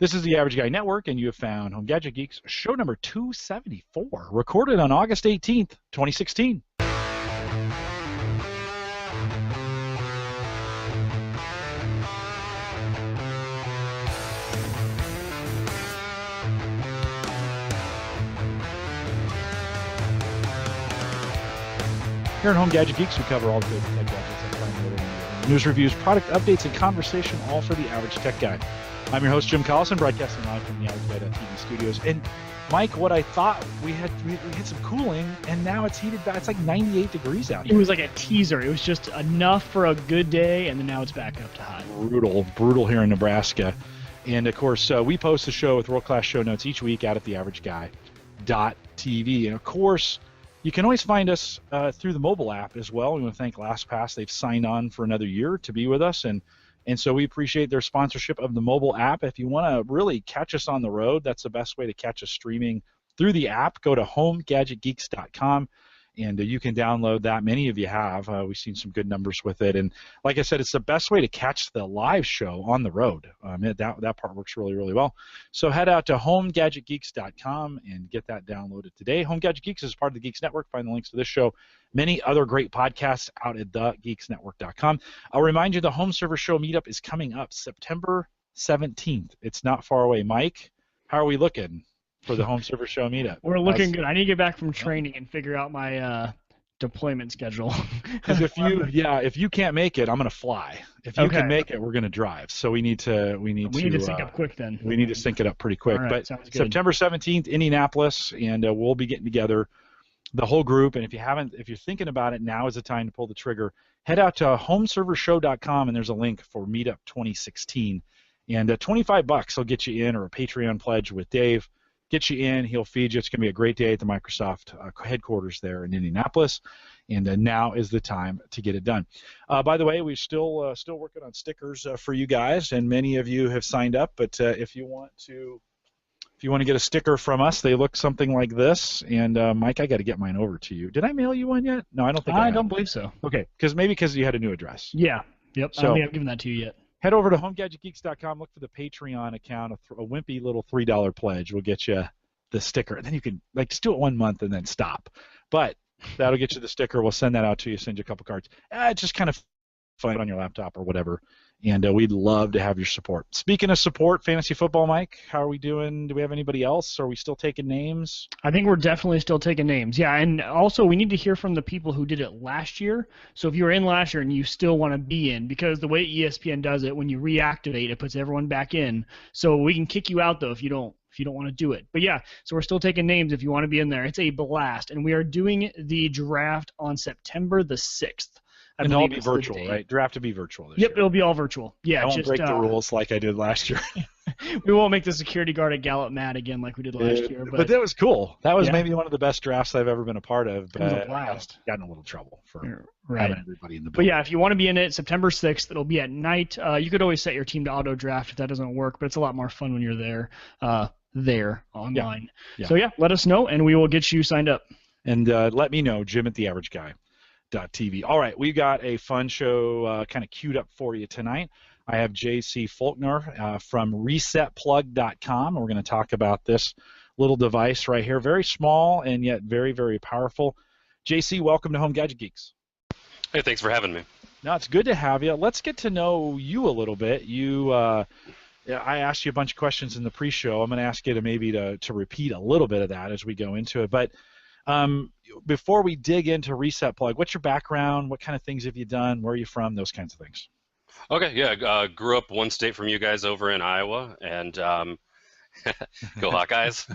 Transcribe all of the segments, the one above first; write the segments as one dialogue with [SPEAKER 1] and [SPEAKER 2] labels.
[SPEAKER 1] This is the Average Guy Network, and you have found Home Gadget Geeks, show number 274, recorded on August 18th, 2016. Here at Home Gadget Geeks, we cover all the favorite tech gadgets that find their way in the news reviews, product updates, and conversation, all for the average tech guy. I'm your host, Jim Collison, broadcasting live from the Average studios. And Mike, what I thought we had some cooling, and now it's heated back. It's like 98 degrees out here.
[SPEAKER 2] It was like a teaser. It was just enough for a good day, and then now it's back up to hot.
[SPEAKER 1] Brutal here in Nebraska. And of course, we post the show with world-class show notes each week out at theaverageguy.tv. And of course, you can always find us through the mobile app as well. We want to thank LastPass. They've signed on for another year to be with us, and so we appreciate their sponsorship of the mobile app. If you want to really catch us on the road, that's the best way to catch us streaming through the app. Go to homegadgetgeeks.com, and you can download that. Many of you have. We've seen some good numbers with it. And like I said, it's the best way to catch the live show on the road. That part works really, really well. So head out to homegadgetgeeks.com and get that downloaded today. Home Gadget Geeks is part of the Geeks Network. Find the links to this show, many other great podcasts out at thegeeksnetwork.com. I'll remind you the Home Server Show meetup is coming up September 17th. It's not far away. Mike, how are we looking for the Home Server Show meetup?
[SPEAKER 2] We're looking good. I need to get back from training and figure out my deployment schedule.
[SPEAKER 1] Because if you can't make it, I'm going to fly. If you can make it, we're going to drive. So we need to
[SPEAKER 2] sync up quick then.
[SPEAKER 1] We need to sync it up pretty quick.
[SPEAKER 2] Right,
[SPEAKER 1] but September 17th, Indianapolis, and we'll be getting together, the whole group. And if you're thinking about it, now is the time to pull the trigger. Head out to homeservershow.com, and there's a link for Meetup 2016. And $25 will get you in, or a Patreon pledge with Dave. Get you in, he'll feed you. It's going to be a great day at the Microsoft headquarters there in Indianapolis, and now is the time to get it done. By the way, we're still working on stickers for you guys, and many of you have signed up. But if you want to get a sticker from us, they look something like this. And Mike, I got to get mine over to you. Did I mail you one yet? No, I don't think I
[SPEAKER 2] don't believe so.
[SPEAKER 1] Okay, because you had a new address.
[SPEAKER 2] Yeah. Yep. So, I don't think I've given that to you yet.
[SPEAKER 1] Head over to homegadgetgeeks.com, look for the Patreon account. A wimpy little $3 pledge will get you the sticker. And then you can just do it 1 month and then stop. But that'll get you the sticker. We'll send that out to you, send you a couple cards. It's just kind of fun on your laptop or whatever. And we'd love to have your support. Speaking of support, fantasy football, Mike, how are we doing? Do we have anybody else? Are we still taking names?
[SPEAKER 2] I think we're definitely still taking names. Yeah, and also we need to hear from the people who did it last year. So if you were in last year and you still want to be in, because the way ESPN does it, when you reactivate, it puts everyone back in. So we can kick you out, though, if you don't want to do it. But yeah, so we're still taking names if you want to be in there. It's a blast. And we are doing the draft on September the 6th.
[SPEAKER 1] And it'll be virtual, right? Draft to be virtual this year.
[SPEAKER 2] It'll be all virtual. Yeah,
[SPEAKER 1] I won't break the rules like I did last year.
[SPEAKER 2] We won't make the security guard at Gallup mad again like we did last year.
[SPEAKER 1] But that was cool. That was maybe one of the best drafts I've ever been a part of. But
[SPEAKER 2] it was a blast.
[SPEAKER 1] Got in a little trouble for having everybody in the building.
[SPEAKER 2] But yeah, if you want to be in it, September 6th, it'll be at night. You could always set your team to auto draft if that doesn't work, but it's a lot more fun when you're there online. Yeah. So yeah, let us know and we will get you signed up. And
[SPEAKER 1] let me know, Jim at theaverageguy.tv. All right, we got a fun show kind of queued up for you tonight. I have JC Fulknier from ResetPlug.com. We're going to talk about this little device right here. Very small and yet very, very powerful. JC, welcome to Home Gadget Geeks.
[SPEAKER 3] Hey, thanks for having me.
[SPEAKER 1] No, it's good to have you. Let's get to know you a little bit. I asked you a bunch of questions in the pre-show. I'm going to ask you to repeat a little bit of that as we go into it. But before we dig into ResetPlug, what's your background? What kind of things have you done? Where are you from? Those kinds of things.
[SPEAKER 3] Okay, yeah, grew up one state from you guys over in Iowa, and go Hawkeyes.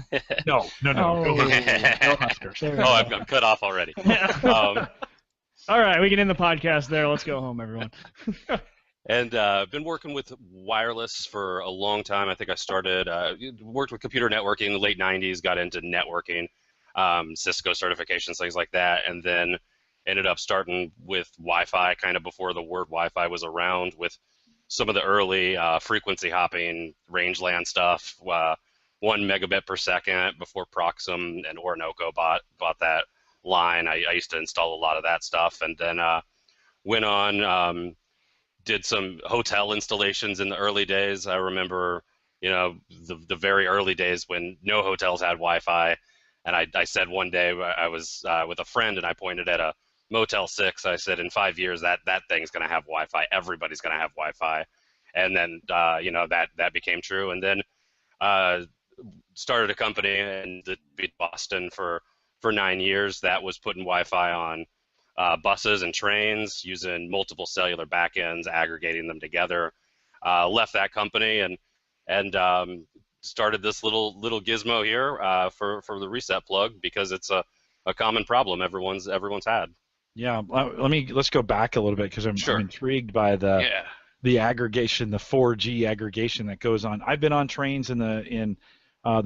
[SPEAKER 1] No. Go Huskers.
[SPEAKER 3] Oh, I'm cut off already.
[SPEAKER 2] All right, we can end the podcast there. Let's go home, everyone.
[SPEAKER 3] And been working with wireless for a long time. I think I worked with computer networking in the late 90s, got into networking, Cisco certifications, things like that, and then ended up starting with Wi-Fi kind of before the word Wi-Fi was around, with some of the early frequency hopping, range LAN stuff, 1 megabit per second before Proxim and Orinoco bought that line. I used to install a lot of that stuff, and then went on, did some hotel installations in the early days. I remember you know, the very early days when no hotels had Wi-Fi. And I said one day I was with a friend and I pointed at a Motel 6. I said, in 5 years that thing's going to have Wi-Fi. Everybody's going to have Wi-Fi. And then you know, that became true. And then started a company in Boston for 9 years that was putting Wi-Fi on buses and trains using multiple cellular backends, aggregating them together. Left that company and started this little gizmo here for the ResetPlug because it's a common problem everyone's had.
[SPEAKER 1] Yeah, let's go back a little bit because I'm intrigued by the aggregation, the 4G aggregation that goes on. I've been on trains in the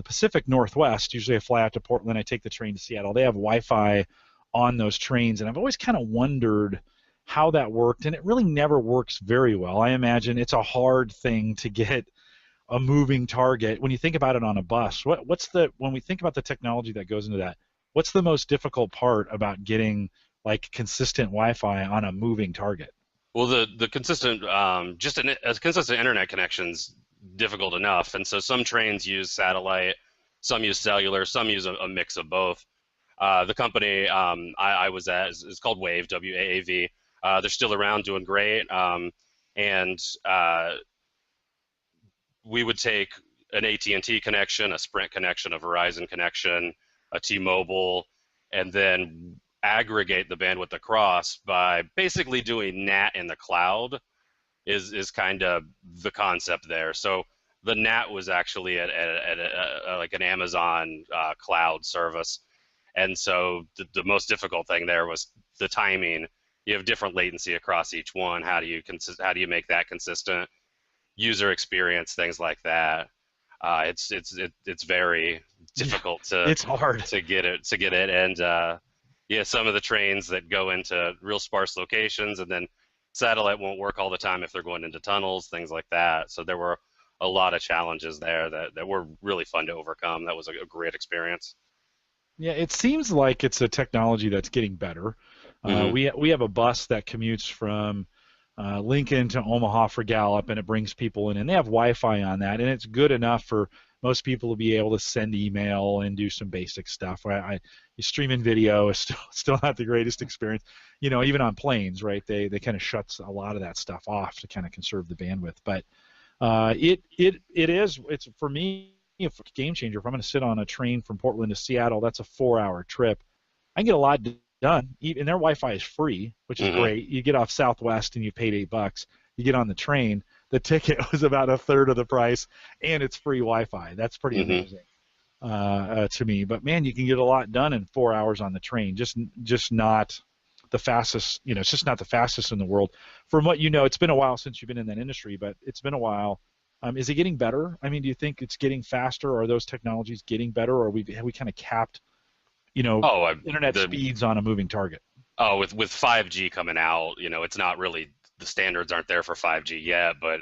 [SPEAKER 1] Pacific Northwest. Usually I fly out to Portland, I take the train to Seattle. They have Wi-Fi on those trains, and I've always kind of wondered how that worked, and it really never works very well. I imagine it's a hard thing to get a moving target. When you think about it on a bus, when we think about the technology that goes into that, what's the most difficult part about getting like consistent Wi-Fi on a moving target?
[SPEAKER 3] Well, the consistent a consistent internet connection's difficult enough, and so some trains use satellite, some use cellular, some use a mix of both. The company I was at is called Wave, WAAV. They're still around, doing great, and we would take an AT&T connection, a Sprint connection, a Verizon connection, a T-Mobile, and then aggregate the bandwidth across by basically doing NAT in the cloud is kind of the concept there. So the NAT was actually at like an Amazon cloud service. And so the most difficult thing there was the timing. You have different latency across each one. How do you make that consistent? User experience, things like that. It's very difficult to
[SPEAKER 1] it's hard
[SPEAKER 3] to get it. And yeah, some of the trains that go into real sparse locations, and then satellite won't work all the time if they're going into tunnels, things like that. So there were a lot of challenges there that were really fun to overcome. That was a great experience.
[SPEAKER 1] Yeah, it seems like it's a technology that's getting better. We have a bus that commutes from Lincoln to Omaha for Gallup, and it brings people in, and they have Wi-Fi on that, and it's good enough for most people to be able to send email and do some basic stuff. Streaming video is still not the greatest experience, you know, even on planes, right? They kind of shuts a lot of that stuff off to kind of conserve the bandwidth. But it's for me a game changer. If I'm going to sit on a train from Portland to Seattle, that's a 4-hour trip. I can get a lot done. And their Wi-Fi is free, which is great. You get off Southwest and you paid $8. You get on the train. The ticket was about a third of the price, and it's free Wi-Fi. That's pretty amazing to me. But man, you can get a lot done in 4 hours on the train. Just not the fastest. You know, it's just not the fastest in the world. From what you know, it's been a while since you've been in that industry, but it's been a while. Is it getting better? I mean, do you think it's getting faster? Are those technologies getting better, or have we kind of capped, you know, internet speeds on a moving target?
[SPEAKER 3] Oh, with 5G coming out, you know, it's not really, the standards aren't there for 5G yet, but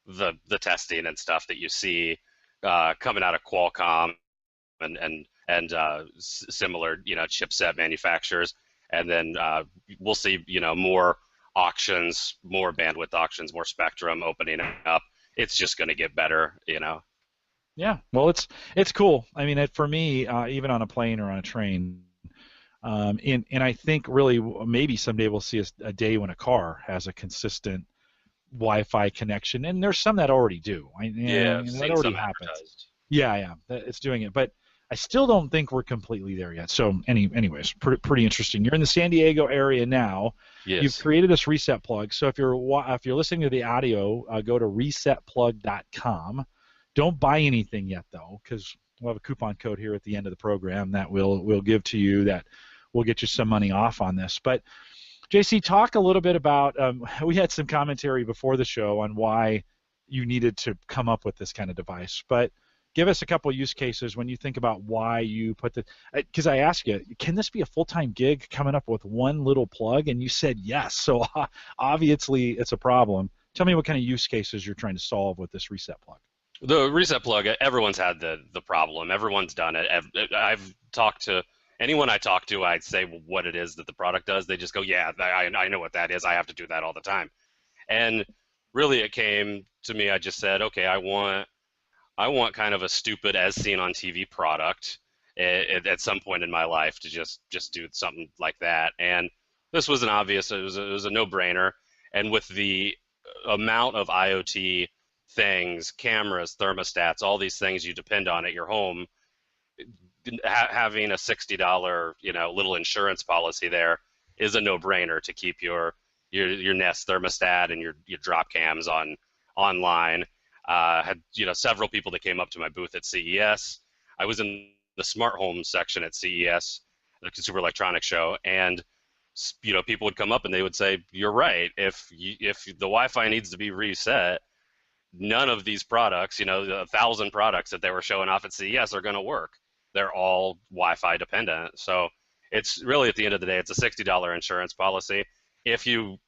[SPEAKER 3] the testing and stuff that you see coming out of Qualcomm and similar, you know, chipset manufacturers, and then we'll see, you know, more auctions, more bandwidth auctions, more spectrum opening up. It's just going to get better, you know.
[SPEAKER 1] Yeah, well, it's cool. I mean, for me, even on a plane or on a train, and I think really maybe someday we'll see a day when a car has a consistent Wi-Fi connection, and there's some that already do. That already happens. Yeah, it's doing it, but I still don't think we're completely there yet. So, anyways, pretty interesting. You're in the San Diego area now.
[SPEAKER 3] Yes.
[SPEAKER 1] You've created this ResetPlug. So if you're listening to the audio, go to resetplug.com. Don't buy anything yet though, because we'll have a coupon code here at the end of the program that we'll give to you that will get you some money off on this. But JC, talk a little bit about. We had some commentary before the show on why you needed to come up with this kind of device, but give us a couple use cases when you think about why you put the. Because I asked you, can this be a full-time gig coming up with one little plug? And you said yes. So obviously it's a problem. Tell me what kind of use cases you're trying to solve with this ResetPlug.
[SPEAKER 3] The ResetPlug, everyone's had the problem. Everyone's done it. I've talked to anyone I talk to. I'd say what it is that the product does. They just go, yeah, I know what that is. I have to do that all the time. And really, it came to me. I just said, okay, I want I want kind of a stupid as seen on TV product at some point in my life to just do something like that. And this was an obvious, it was a no-brainer. And with the amount of IoT things, cameras, thermostats, all these things you depend on at your home, having a $60, little insurance policy there is a no-brainer to keep your Nest thermostat and your drop cams online. Had several people that came up to my booth at CES. I was in the smart home section at CES, the Consumer Electronics Show, and people would come up and they would say, "You're right. If the Wi-Fi needs to be reset, none of these products, the 1,000 products that they were showing off at CES are going to work. They're all Wi-Fi dependent." So it's really, at the end of the day, it's a $60 insurance policy. If your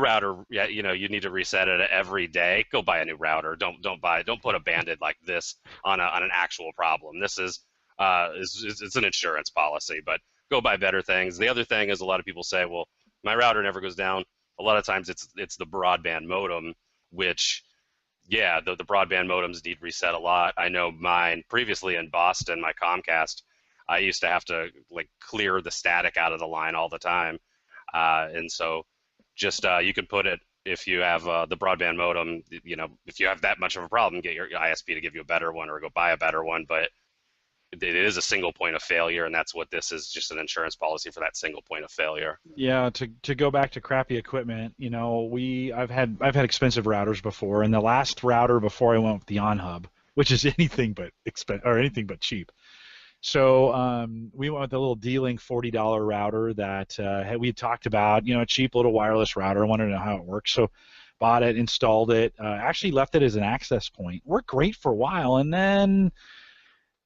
[SPEAKER 3] router, you need to reset it every day, go buy a new router. Don't put a Band-Aid like this on an actual problem. This is it's an insurance policy, but go buy better things. The other thing is, a lot of people say, well, my router never goes down. A lot of times it's the broadband modem, which, yeah, the broadband modems need reset a lot. I know mine previously in Boston, my Comcast, I used to have to clear the static out of the line all the time, and so just you can put it, if you have the broadband modem, if you have that much of a problem, get your ISP to give you a better one or go buy a better one. But it is a single point of failure, and that's what this is, just an insurance policy for that single point of failure.
[SPEAKER 1] Yeah, to go back to crappy equipment, I've had expensive routers before, and the last router before I went with the OnHub, which is anything but anything but cheap. So we went with a little D-Link $40 router that we had talked about, a cheap little wireless router. I wanted to know how it works, so bought it, installed it, actually left it as an access point. Worked great for a while, and then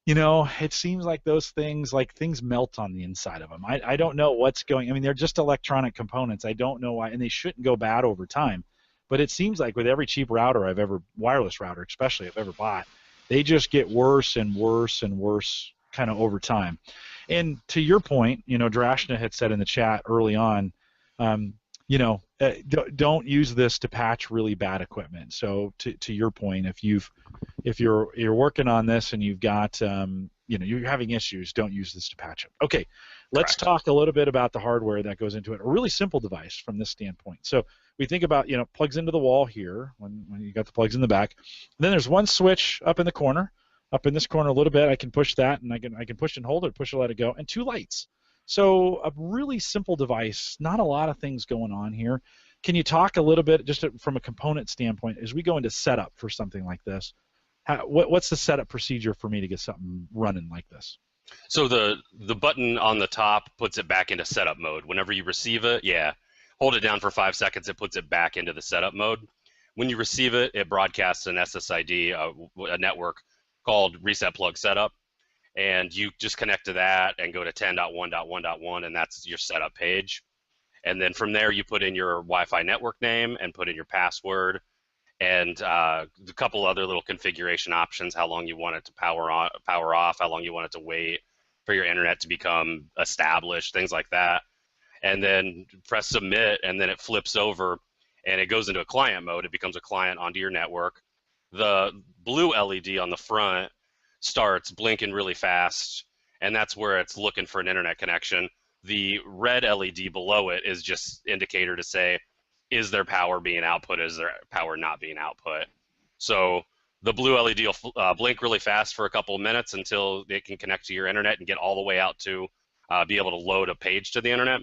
[SPEAKER 1] it seems like those things, things melt on the inside of them. I don't know what's going. I mean, they're just electronic components. I don't know why, and they shouldn't go bad over time. But it seems like with every cheap router wireless router especially, I've ever bought, they just get worse and worse and worse kind of over time. And to your point, Drashna had said in the chat early on, don't use this to patch really bad equipment. So to your point, if you're working on this and you've got you're having issues, don't use this to patch it. Okay, let's talk a little bit about the hardware that goes into it. A really simple device from this standpoint. So we think about plugs into the wall here when you got the plugs in the back. And then there's one switch up in the corner. Up in this corner a little bit, I can push that, and I can push and hold it, push and let it go, and 2 lights. So a really simple device, not a lot of things going on here. Can you talk a little bit, just from a component standpoint, as we go into setup for something like this, what's the setup procedure for me to get something running like this?
[SPEAKER 3] So the button on the top puts it back into setup mode. Whenever you receive it, hold it down for 5 seconds, it puts it back into the setup mode. When you receive it, it broadcasts an SSID, a network called ResetPlug setup, and you just connect to that and go to 10.1.1.1, and that's your setup page. And then from there, you put in your Wi-Fi network name and put in your password and a couple other little configuration options, how long you want it to power off, how long you want it to wait for your internet to become established, things like that. And then press submit, and then it flips over and it goes into a client mode. It becomes a client onto your network. The blue LED on the front starts blinking really fast, and that's where it's looking for an internet connection. The red LED below it is just indicator to say, is there power being output? Is there power not being output? So the blue LED will blink really fast for a couple of minutes until it can connect to your internet and get all the way out to be able to load a page to the internet.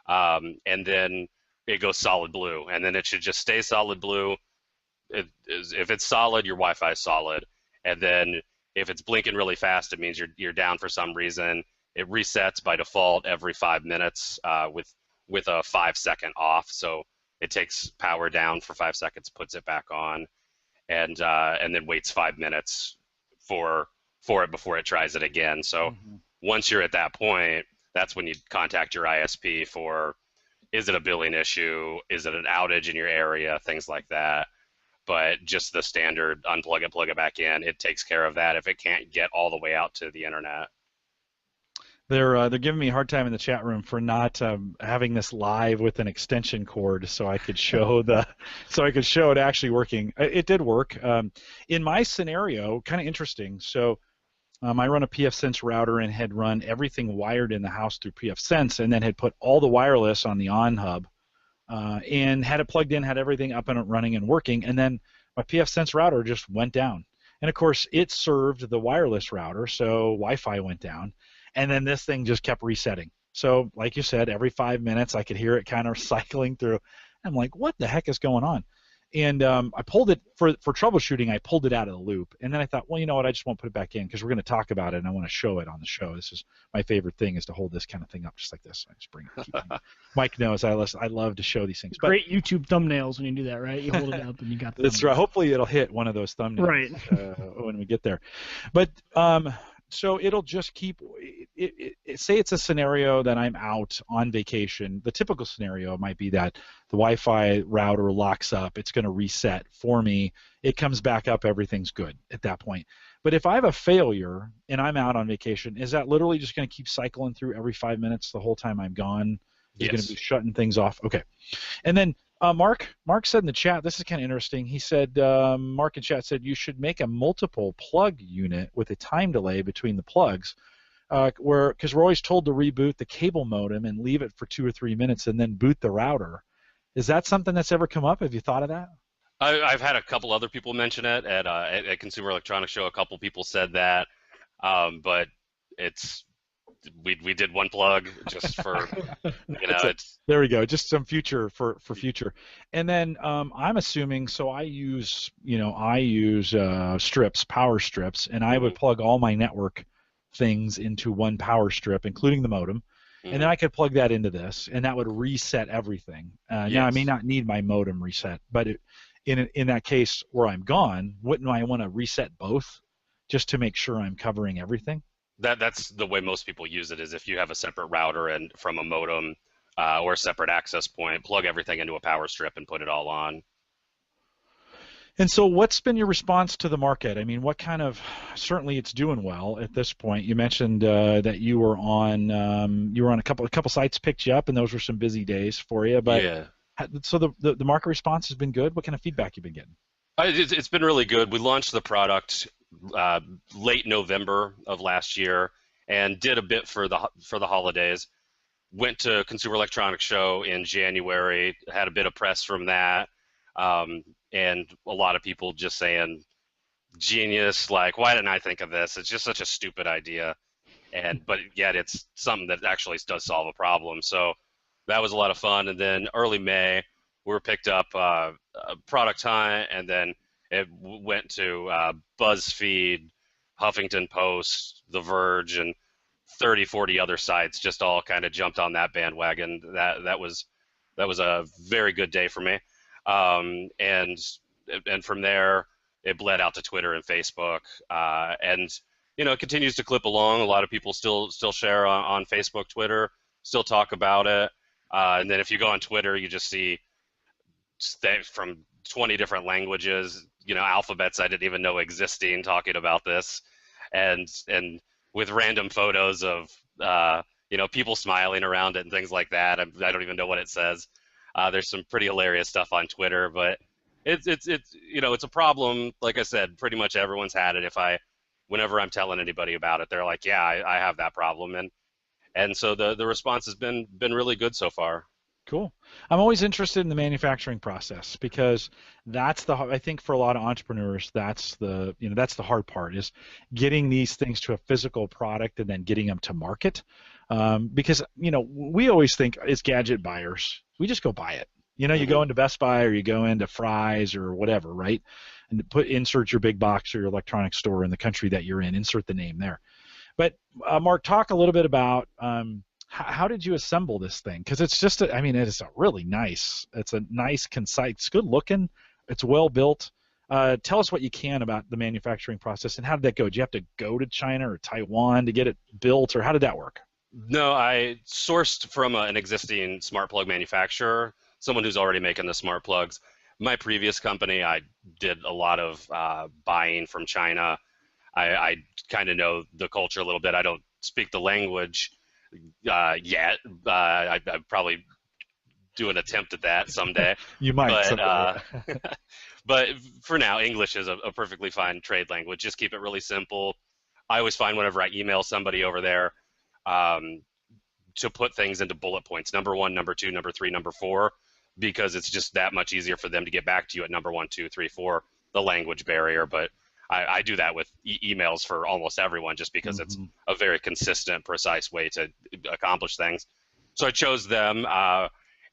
[SPEAKER 3] And then it goes solid blue, and then it should just stay solid blue. If it's solid, your Wi-Fi is solid, and then if it's blinking really fast, it means you're down for some reason. It resets by default every 5 minutes with a 5-second off. So it takes power down for 5 seconds, puts it back on, and then waits 5 minutes for it before it tries it again. So once you're at that point, that's when you contact your ISP for, is it a billing issue? Is it an outage in your area? Things like that. But just the standard unplug it, plug it back in, it takes care of that if it can't get all the way out to the internet.
[SPEAKER 1] They're giving me a hard time in the chat room for not having this live with an extension cord, so I could show it actually working. It did work. In my scenario, kind of interesting. So I run a pfSense router and had run everything wired in the house through pfSense, and then had put all the wireless on the on hub, and had it plugged in, had everything up and running and working, and then my pfSense router just went down. And of course, it served the wireless router, so Wi-Fi went down. And then this thing just kept resetting. So like you said, every 5 minutes I could hear it kind of cycling through. I'm like, what the heck is going on? And I pulled it, for troubleshooting, I pulled it out of the loop. And then I thought, well, you know what, I just won't put it back in because we're going to talk about it and I want to show it on the show. This is my favorite thing, is to hold this kind of thing up just like this. I just bring it. Mike knows I love to show these things.
[SPEAKER 2] Great YouTube thumbnails when you do that, right? You hold it up and you got the
[SPEAKER 1] That's right. Hopefully it'll hit one of those thumbnails when we get there. But so it'll just keep, say it's a scenario that I'm out on vacation. The typical scenario might be that the Wi-Fi router locks up. It's going to reset for me. It comes back up. Everything's good at that point. But if I have a failure and I'm out on vacation, is that literally just going to keep cycling through every 5 minutes the whole time I'm gone? It's going to be shutting things off. Okay. And then Mark said in the chat, this is kind of interesting. He said, Mark in chat said, you should make a multiple plug unit with a time delay between the plugs, because we're always told to reboot the cable modem and leave it for 2 or 3 minutes and then boot the router. Is that something that's ever come up? Have you thought of that?
[SPEAKER 3] I've had a couple other people mention it at Consumer Electronics Show. A couple people said that, but it's. We did one plug just for,
[SPEAKER 1] there we go, just some future for future. And then I'm assuming, so I use strips, power strips, and I would plug all my network things into one power strip, including the modem, and then I could plug that into this, and that would reset everything. Now I may not need my modem reset, but in that case where I'm gone, wouldn't I want to reset both just to make sure I'm covering everything?
[SPEAKER 3] That's the way most people use it, is if you have a separate router and from a modem or a separate access point, plug everything into a power strip and put it all on.
[SPEAKER 1] And so what's been your response to the market? I mean, what kind of, certainly it's doing well at this point. You mentioned that you were on a couple sites picked you up, and those were some busy days for you. But
[SPEAKER 3] yeah.
[SPEAKER 1] So the market response has been good. What kind of feedback you've been getting?
[SPEAKER 3] It's been really good. We launched the product late November of last year and did a bit for the holidays. Went to Consumer Electronics Show in January, had a bit of press from that, and a lot of people just saying, genius, like, why didn't I think of this? It's just such a stupid idea, but yet it's something that actually does solve a problem. So that was a lot of fun. And then early May, we were picked up Product Hunt, and then it went to BuzzFeed, Huffington Post, The Verge, and 30, 40 other sites just all kind of jumped on that bandwagon. That was a very good day for me. And from there, it bled out to Twitter and Facebook. And, it continues to clip along. A lot of people still share on Facebook, Twitter, still talk about it. And then if you go on Twitter, you just see from 20 different languages, alphabets I didn't even know existing, talking about this, and with random photos of people smiling around it and things like that. I don't even know what it says. There's some pretty hilarious stuff on Twitter, but it's a problem. Like I said, pretty much everyone's had it. Whenever I'm telling anybody about it, they're like, yeah, I have that problem, and so the response has been really good so far.
[SPEAKER 1] Cool. I'm always interested in the manufacturing process, because I think for a lot of entrepreneurs, that's the hard part, is getting these things to a physical product and then getting them to market. Because we always think as gadget buyers, we just go buy it. You go into Best Buy or you go into Fry's or whatever, right? And insert your big box or your electronics store in the country that you're in, insert the name there. But Mark, talk a little bit about how did you assemble this thing? Because it's just, it is a really nice, it's a nice, concise, it's good looking, it's well built. Tell us what you can about the manufacturing process, and how did that go? Did you have to go to China or Taiwan to get it built, or how did that work?
[SPEAKER 3] No, I sourced from an existing smart plug manufacturer, someone who's already making the smart plugs. My previous company, I did a lot of buying from China. I kind of know the culture a little bit. I don't speak the language, yet. I'd probably do an attempt at that someday.
[SPEAKER 1] You might
[SPEAKER 3] But
[SPEAKER 1] someday.
[SPEAKER 3] but for now, English is a perfectly fine trade language. Just keep it really simple. I always find whenever I email somebody over there, to put things into bullet points: number 1, number 2, number 3, number 4, because it's just that much easier for them to get back to you at number 1, 2, 3, 4, the language barrier. But I do that with emails for almost everyone, just because it's a very consistent, precise way to accomplish things. So I chose them,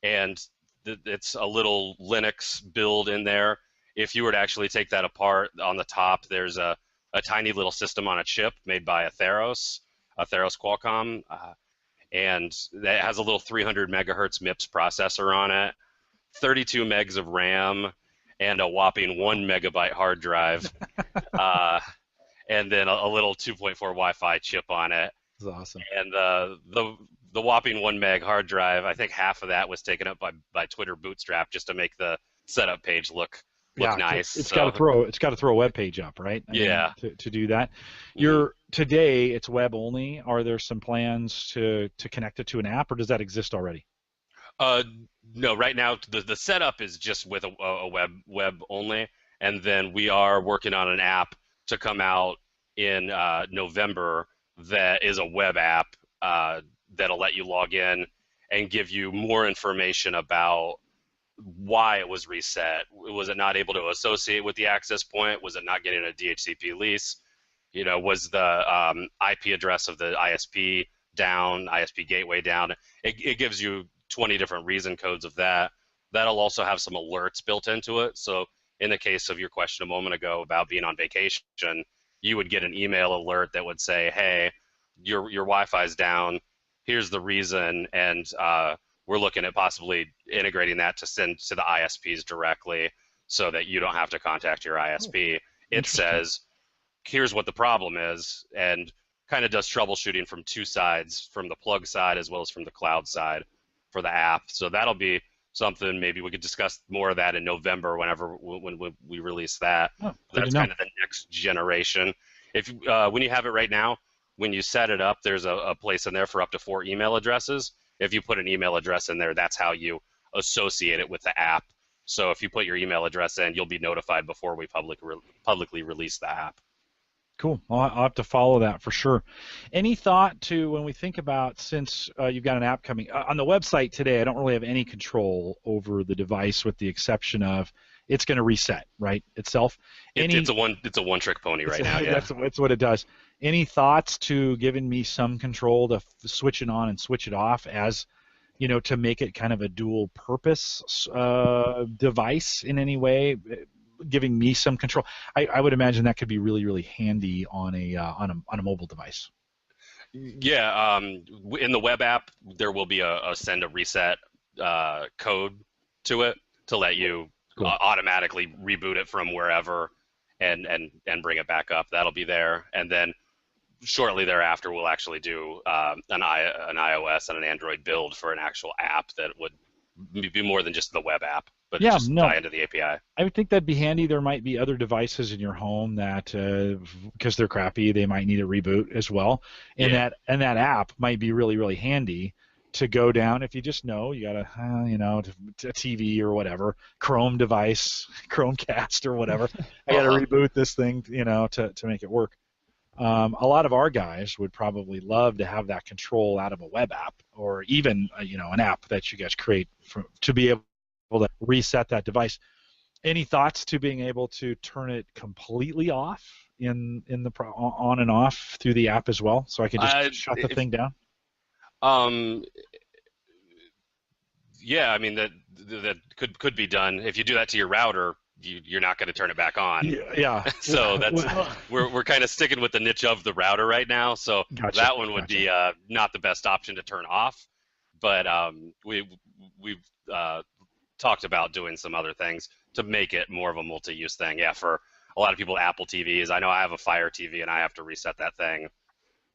[SPEAKER 3] and it's a little Linux build in there. If you were to actually take that apart, on the top there's a tiny little system on a chip made by a Theros Qualcomm, and that has a little 300 megahertz MIPS processor on it, 32 megs of RAM, and a whopping 1 megabyte hard drive, and then a little 2.4 Wi-Fi chip on it.
[SPEAKER 1] That's awesome.
[SPEAKER 3] And the whopping 1 meg hard drive, I think half of that was taken up by Twitter Bootstrap, just to make the setup page look nice.
[SPEAKER 1] It's got to throw a web page up, right? I mean, to do that. Today it's web only. Are there some plans to connect it to an app, or does that exist already?
[SPEAKER 3] No, right now the setup is just with a web only, and then we are working on an app to come out in November that is a web app that'll let you log in and give you more information about why it was reset. Was it not able to associate with the access point? Was it not getting a DHCP lease? Was the IP address of the ISP down, ISP gateway down? It gives you 20 different reason codes of that. That'll also have some alerts built into it. So in the case of your question a moment ago about being on vacation, you would get an email alert that would say, hey, your Wi-Fi's down, here's the reason, and we're looking at possibly integrating that to send to the ISPs directly so that you don't have to contact your ISP. It says, here's what the problem is, and kind of does troubleshooting from two sides, from the plug side as well as from the cloud side for the app. So that'll be something, maybe we could discuss more of that in November when we release that. That's kind of the next generation. When you have it right now, when you set it up, there's a place in there for up to 4 email addresses. If you put an email address in there, that's how you associate it with the app. So if you put your email address in, you'll be notified before we publicly release the app.
[SPEAKER 1] Cool. I'll have to follow that for sure. Any thought to, when we think about, since you've got an app coming on the website today, I don't really have any control over the device with the exception of it's going to reset, right, itself.
[SPEAKER 3] It's a one-trick pony right now. Yeah,
[SPEAKER 1] that's what it does. Any thoughts to giving me some control to switch it on and switch it off, as to make it kind of a dual purpose device in any way, giving me some control? I would imagine that could be really, really handy on a mobile device.
[SPEAKER 3] Yeah, in the web app there will be a send a reset code to it to let you automatically reboot it from wherever and bring it back up. That'll be there, and then shortly thereafter we'll actually do an iOS and an Android build for an actual app that would be more than just the web app, but tie into the API.
[SPEAKER 1] I would think that'd be handy. There might be other devices in your home that, because they're crappy, they might need a reboot as well. And that app might be really, really handy to go down if you just know you got a TV or whatever, Chrome device, Chromecast or whatever. I got to reboot this thing, to make it work. A lot of our guys would probably love to have that control out of a web app, or even an app that you guys create to be able to reset that device. Any thoughts to being able to turn it completely off on and off through the app as well, so I can just shut the thing down?
[SPEAKER 3] Yeah, I mean that could be done. If you do that to your router, you're not going to turn it back on.
[SPEAKER 1] Yeah.
[SPEAKER 3] So that's we're kind of sticking with the niche of the router right now. So that one would be not the best option to turn off. But we've talked about doing some other things to make it more of a multi-use thing. Yeah, for a lot of people, Apple TVs. I know I have a Fire TV and I have to reset that thing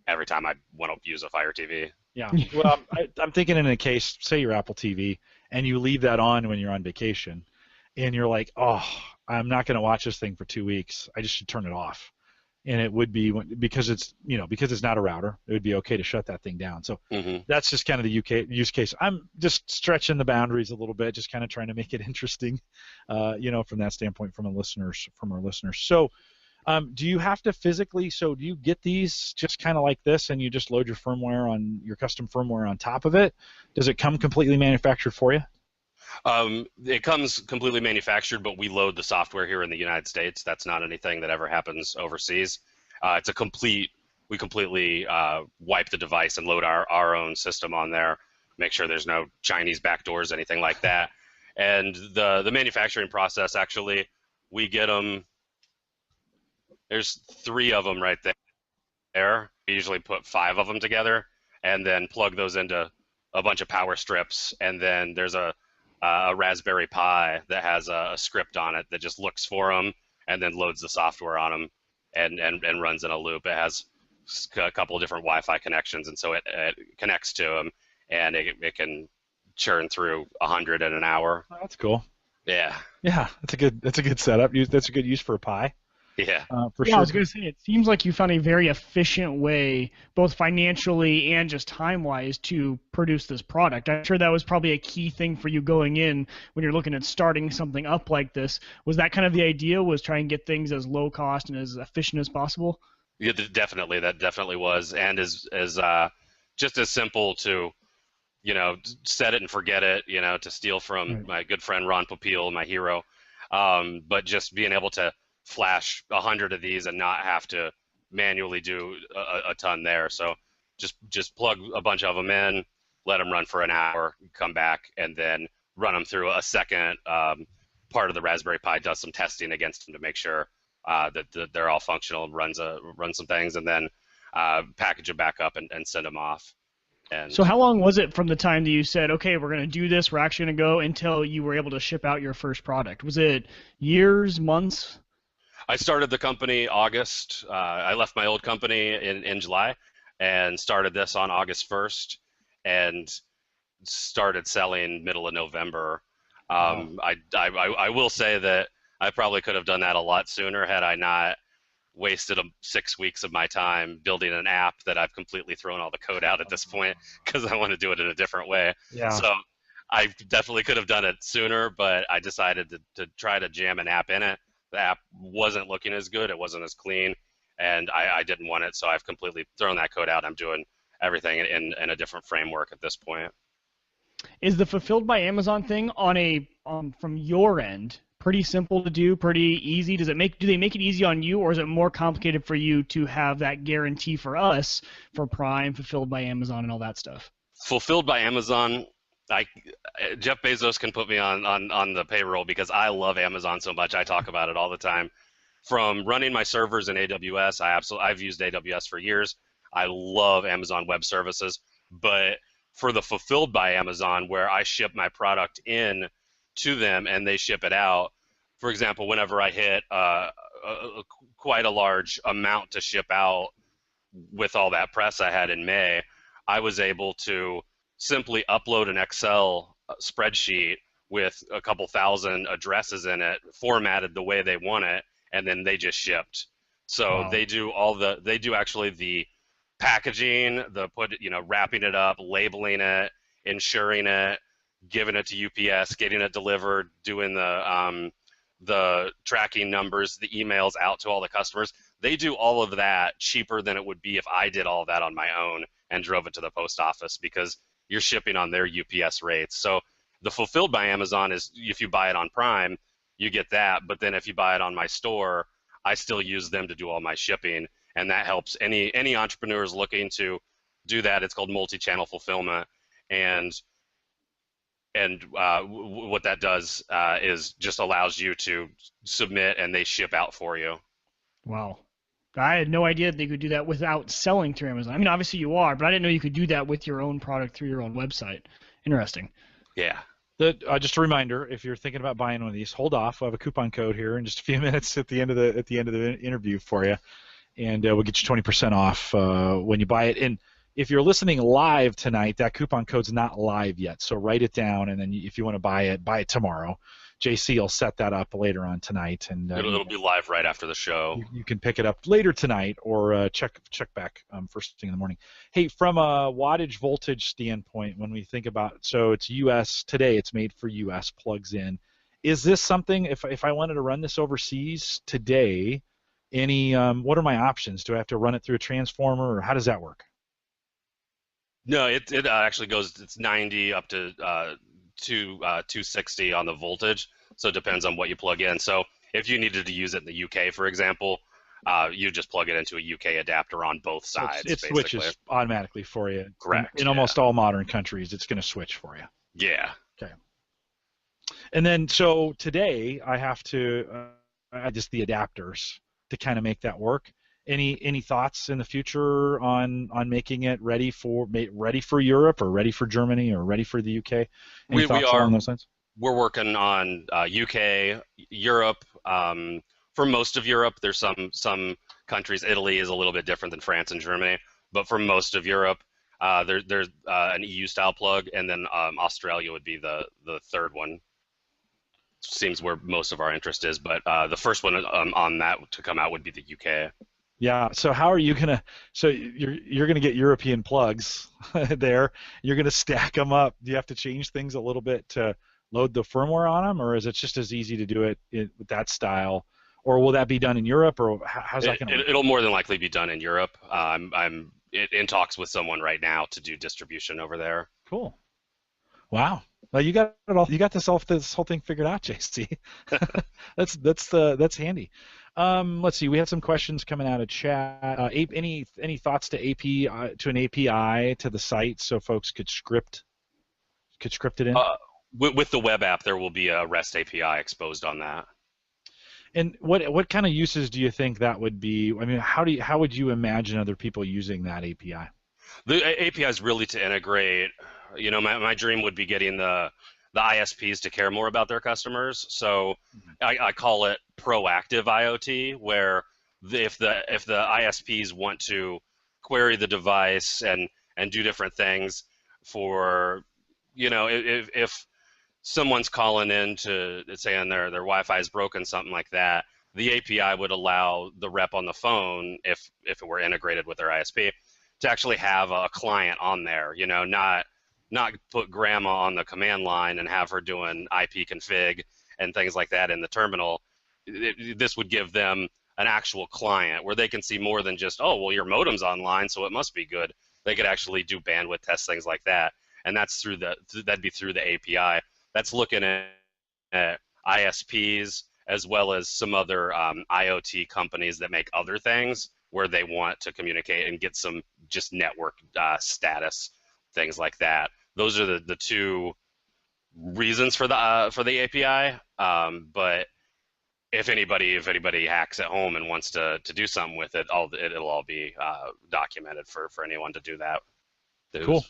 [SPEAKER 3] every time I want to use a Fire TV.
[SPEAKER 1] Yeah. Well, I'm thinking in a case, say your Apple TV, and you leave that on when you're on vacation, and you're like, oh, I'm not going to watch this thing for 2 weeks. I just should turn it off. and it would be because it's because it's not a router, it would be okay to shut that thing down. So that's just kind of the use case. I'm just stretching the boundaries a little bit, just kind of trying to make it interesting, from that standpoint from our listeners. So, do you have to physically? So, do you get these just kind of like this, and you just load your firmware on your custom firmware on top of it? Does it come completely manufactured for you?
[SPEAKER 3] It comes completely manufactured, but we load the software here in the United States. That's not anything that ever happens overseas. We completely wipe the device and load our own system on there, make sure there's no Chinese backdoors, anything like that. And the manufacturing process, actually, we get them, there's 3 of them right there. We usually put 5 of them together and then plug those into a bunch of power strips, and then there's a Raspberry Pi that has a script on it that just looks for them and then loads the software on them and runs in a loop. It has a couple of different Wi-Fi connections, and so it connects to them, and it can churn through 100 in an hour.
[SPEAKER 1] Oh, that's cool.
[SPEAKER 3] Yeah.
[SPEAKER 1] Yeah, that's a good setup. That's a good use for a Pi.
[SPEAKER 3] Yeah.
[SPEAKER 1] For sure.
[SPEAKER 2] I was going to say, it seems like you found a very efficient way, both financially and just time-wise, to produce this product. I'm sure that was probably a key thing for you going in when you're looking at starting something up like this. Was that kind of the idea, was try and get things as low cost and as efficient as possible?
[SPEAKER 3] Yeah, definitely. That definitely was, and as just as simple to, set it and forget it, to steal from my good friend Ron Popeil, my hero, but just being able to flash 100 of these and not have to manually do a ton there. So just plug a bunch of them in, let them run for an hour, come back, and then run them through a second part of the Raspberry Pi, does some testing against them to make sure that they're all functional, run some things, and then package them back up and send them off. And
[SPEAKER 2] so how long was it from the time that you said, okay, we're going to do this, we're actually going to go, until you were able to ship out your first product? Was it years, months?
[SPEAKER 3] I started the company August. I left my old company in July and started this on August 1st and started selling middle of November. I will say that I probably could have done that a lot sooner had I not wasted 6 weeks of my time building an app that I've completely thrown all the code out at this point because I want to do it in a different way.
[SPEAKER 1] Yeah.
[SPEAKER 3] So I definitely could have done it sooner, but I decided to try to jam an app in it. The app wasn't looking as good, it wasn't as clean, and I didn't want it, so I've completely thrown that code out. I'm doing everything in a different framework at this point.
[SPEAKER 2] Is the Fulfilled by Amazon thing from your end pretty simple to do, pretty easy? Do they make it easy on you, or is it more complicated for you to have that guarantee for us for Prime, Fulfilled by Amazon, and all that stuff?
[SPEAKER 3] Fulfilled by Amazon, Jeff Bezos can put me on the payroll because I love Amazon so much. I talk about it all the time. From running my servers in AWS, I've used AWS for years. I love Amazon Web Services, but for the Fulfilled by Amazon, where I ship my product in to them and they ship it out, for example, whenever I hit quite a large amount to ship out with all that press I had in May, I was able to simply upload an Excel spreadsheet with a couple thousand addresses in it, formatted the way they want it, and then they just shipped. So
[SPEAKER 2] wow.
[SPEAKER 3] they do actually the packaging, wrapping it up, labeling it, insuring it, giving it to UPS, getting it delivered, doing the tracking numbers, the emails out to all the customers. They do all of that cheaper than it would be if I did all of that on my own and drove it to the post office, because you're shipping on their UPS rates. So the Fulfilled by Amazon is, if you buy it on Prime, you get that, but then if you buy it on my store, I still use them to do all my shipping, and that helps any entrepreneurs looking to do that. It's called multi-channel fulfillment, and what that does is just allows you to submit and they ship out for you.
[SPEAKER 2] Wow. I had no idea they could do that without selling through Amazon. I mean, obviously you are, but I didn't know you could do that with your own product through your own website. Interesting.
[SPEAKER 3] Yeah.
[SPEAKER 1] Just a reminder, if you're thinking about buying one of these, hold off. We'll have a coupon code here in just a few minutes at the end of the interview for you, and we'll get you 20% off when you buy it. And if you're listening live tonight, that coupon code's not live yet, so write it down, and then if you want to buy it tomorrow. JC will set that up later on tonight, and
[SPEAKER 3] It'll be live right after the show.
[SPEAKER 1] You can pick it up later tonight, or check back first thing in the morning. Hey, from a wattage voltage standpoint, when we think about, so it's US today, it's made for US, plugs in. Is this something, if I wanted to run this overseas today, what are my options? Do I have to run it through a transformer, or how does that work?
[SPEAKER 3] No, it actually goes, it's 90 up to 260 on the voltage, so it depends on what you plug in. So if you needed to use it in the UK, for example, you just plug it into a UK adapter on both sides.
[SPEAKER 1] It switches automatically for you.
[SPEAKER 3] Correct.
[SPEAKER 1] In almost all modern countries, it's going to switch for you.
[SPEAKER 3] Yeah.
[SPEAKER 1] Okay. And then, so today I have to just the adapters to kind of make that work. Any thoughts in the future on making it ready for Europe, or ready for Germany, or ready for the UK? Any thoughts along those lines?
[SPEAKER 3] We're working on UK, Europe. For most of Europe, there's some countries. Italy is a little bit different than France and Germany, but for most of Europe, there's an EU style plug, and then Australia would be the third one. Seems where most of our interest is, but the first one on that to come out would be the UK.
[SPEAKER 1] Yeah. So how are you gonna? So you're gonna get European plugs there. You're gonna stack them up. Do you have to change things a little bit to load the firmware on them, or is it just as easy to do it with that style? Or will that be done in Europe, or how's that gonna work?
[SPEAKER 3] It'll more than likely be done in Europe. I'm in talks with someone right now to do distribution over there.
[SPEAKER 1] Cool. Wow. Well, you got it all. You got this whole thing figured out, JC. That's handy. Let's see. We had some questions coming out of chat. Any thoughts to an API to the site so folks could script it in?
[SPEAKER 3] With the web app, there will be a REST API exposed on that.
[SPEAKER 1] And what kind of uses do you think that would be? I mean, how would you imagine other people using that API?
[SPEAKER 3] The API is really to integrate. You know, my dream would be getting the ISPs to care more about their customers. So I call it proactive IoT, where if the ISPs want to query the device and do different things for, you know, if someone's calling in to saying their Wi-Fi is broken, something like that, the API would allow the rep on the phone, if it were integrated with their ISP, to actually have a client on there, you know, not put grandma on the command line and have her doing IP config and things like that in the terminal. This would give them an actual client where they can see more than just, oh, well, your modem's online, so it must be good. They could actually do bandwidth tests, things like that. And that's that'd be through the API. That's looking at ISPs as well as some other IoT companies that make other things where they want to communicate and get some just network status, things like that. Those are the two reasons for the API. But if anybody hacks at home and wants to do something with it, it'll all be documented for anyone to do that.
[SPEAKER 1] Cool.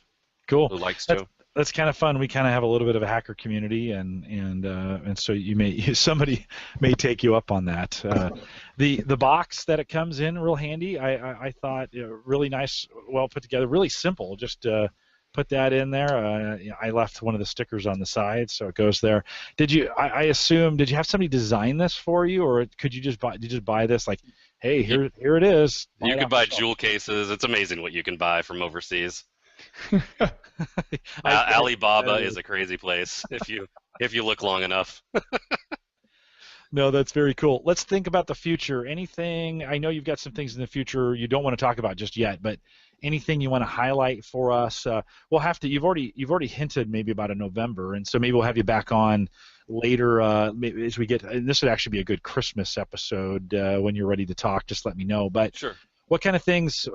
[SPEAKER 3] Who likes to.
[SPEAKER 1] That's kind of fun. We kind of have a little bit of a hacker community, and so somebody may take you up on that. The box that it comes in, real handy. I thought really nice, well put together, really simple. Just put that in there. I left one of the stickers on the side, so it goes there. Did you have somebody design this for you, or could you just buy this? Like, hey, here it is.
[SPEAKER 3] You could buy jewel cases. It's amazing what you can buy from overseas. Alibaba is a crazy place if you look long enough.
[SPEAKER 1] No, that's very cool. Let's think about the future. Anything? I know you've got some things in the future you don't want to talk about just yet, but anything you want to highlight for us? We'll have to. You've already hinted maybe about a November, and so maybe we'll have you back on later as we get. And this would actually be a good Christmas episode when you're ready to talk. Just let me know. But
[SPEAKER 3] sure.
[SPEAKER 1] What kind of things?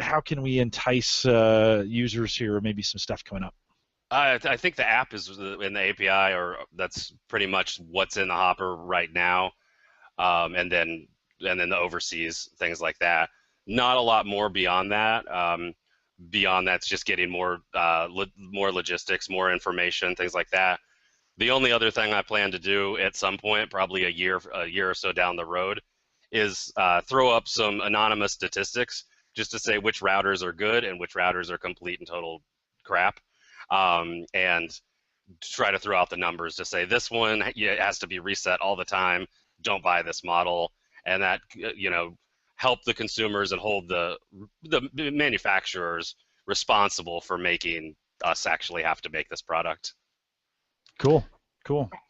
[SPEAKER 1] How can we entice users here? Maybe some stuff coming up.
[SPEAKER 3] I think the app is in the API, or that's pretty much what's in the hopper right now, and then the overseas things like that. Not a lot more beyond that. Beyond that's just getting more logistics, more information, things like that. The only other thing I plan to do at some point, probably a year or so down the road, is throw up some anonymous statistics just to say which routers are good and which routers are complete and total crap. And try to throw out the numbers to say this one has to be reset all the time. Don't buy this model, and that help the consumers and hold the manufacturers responsible for making us actually have to make this product.
[SPEAKER 1] Cool.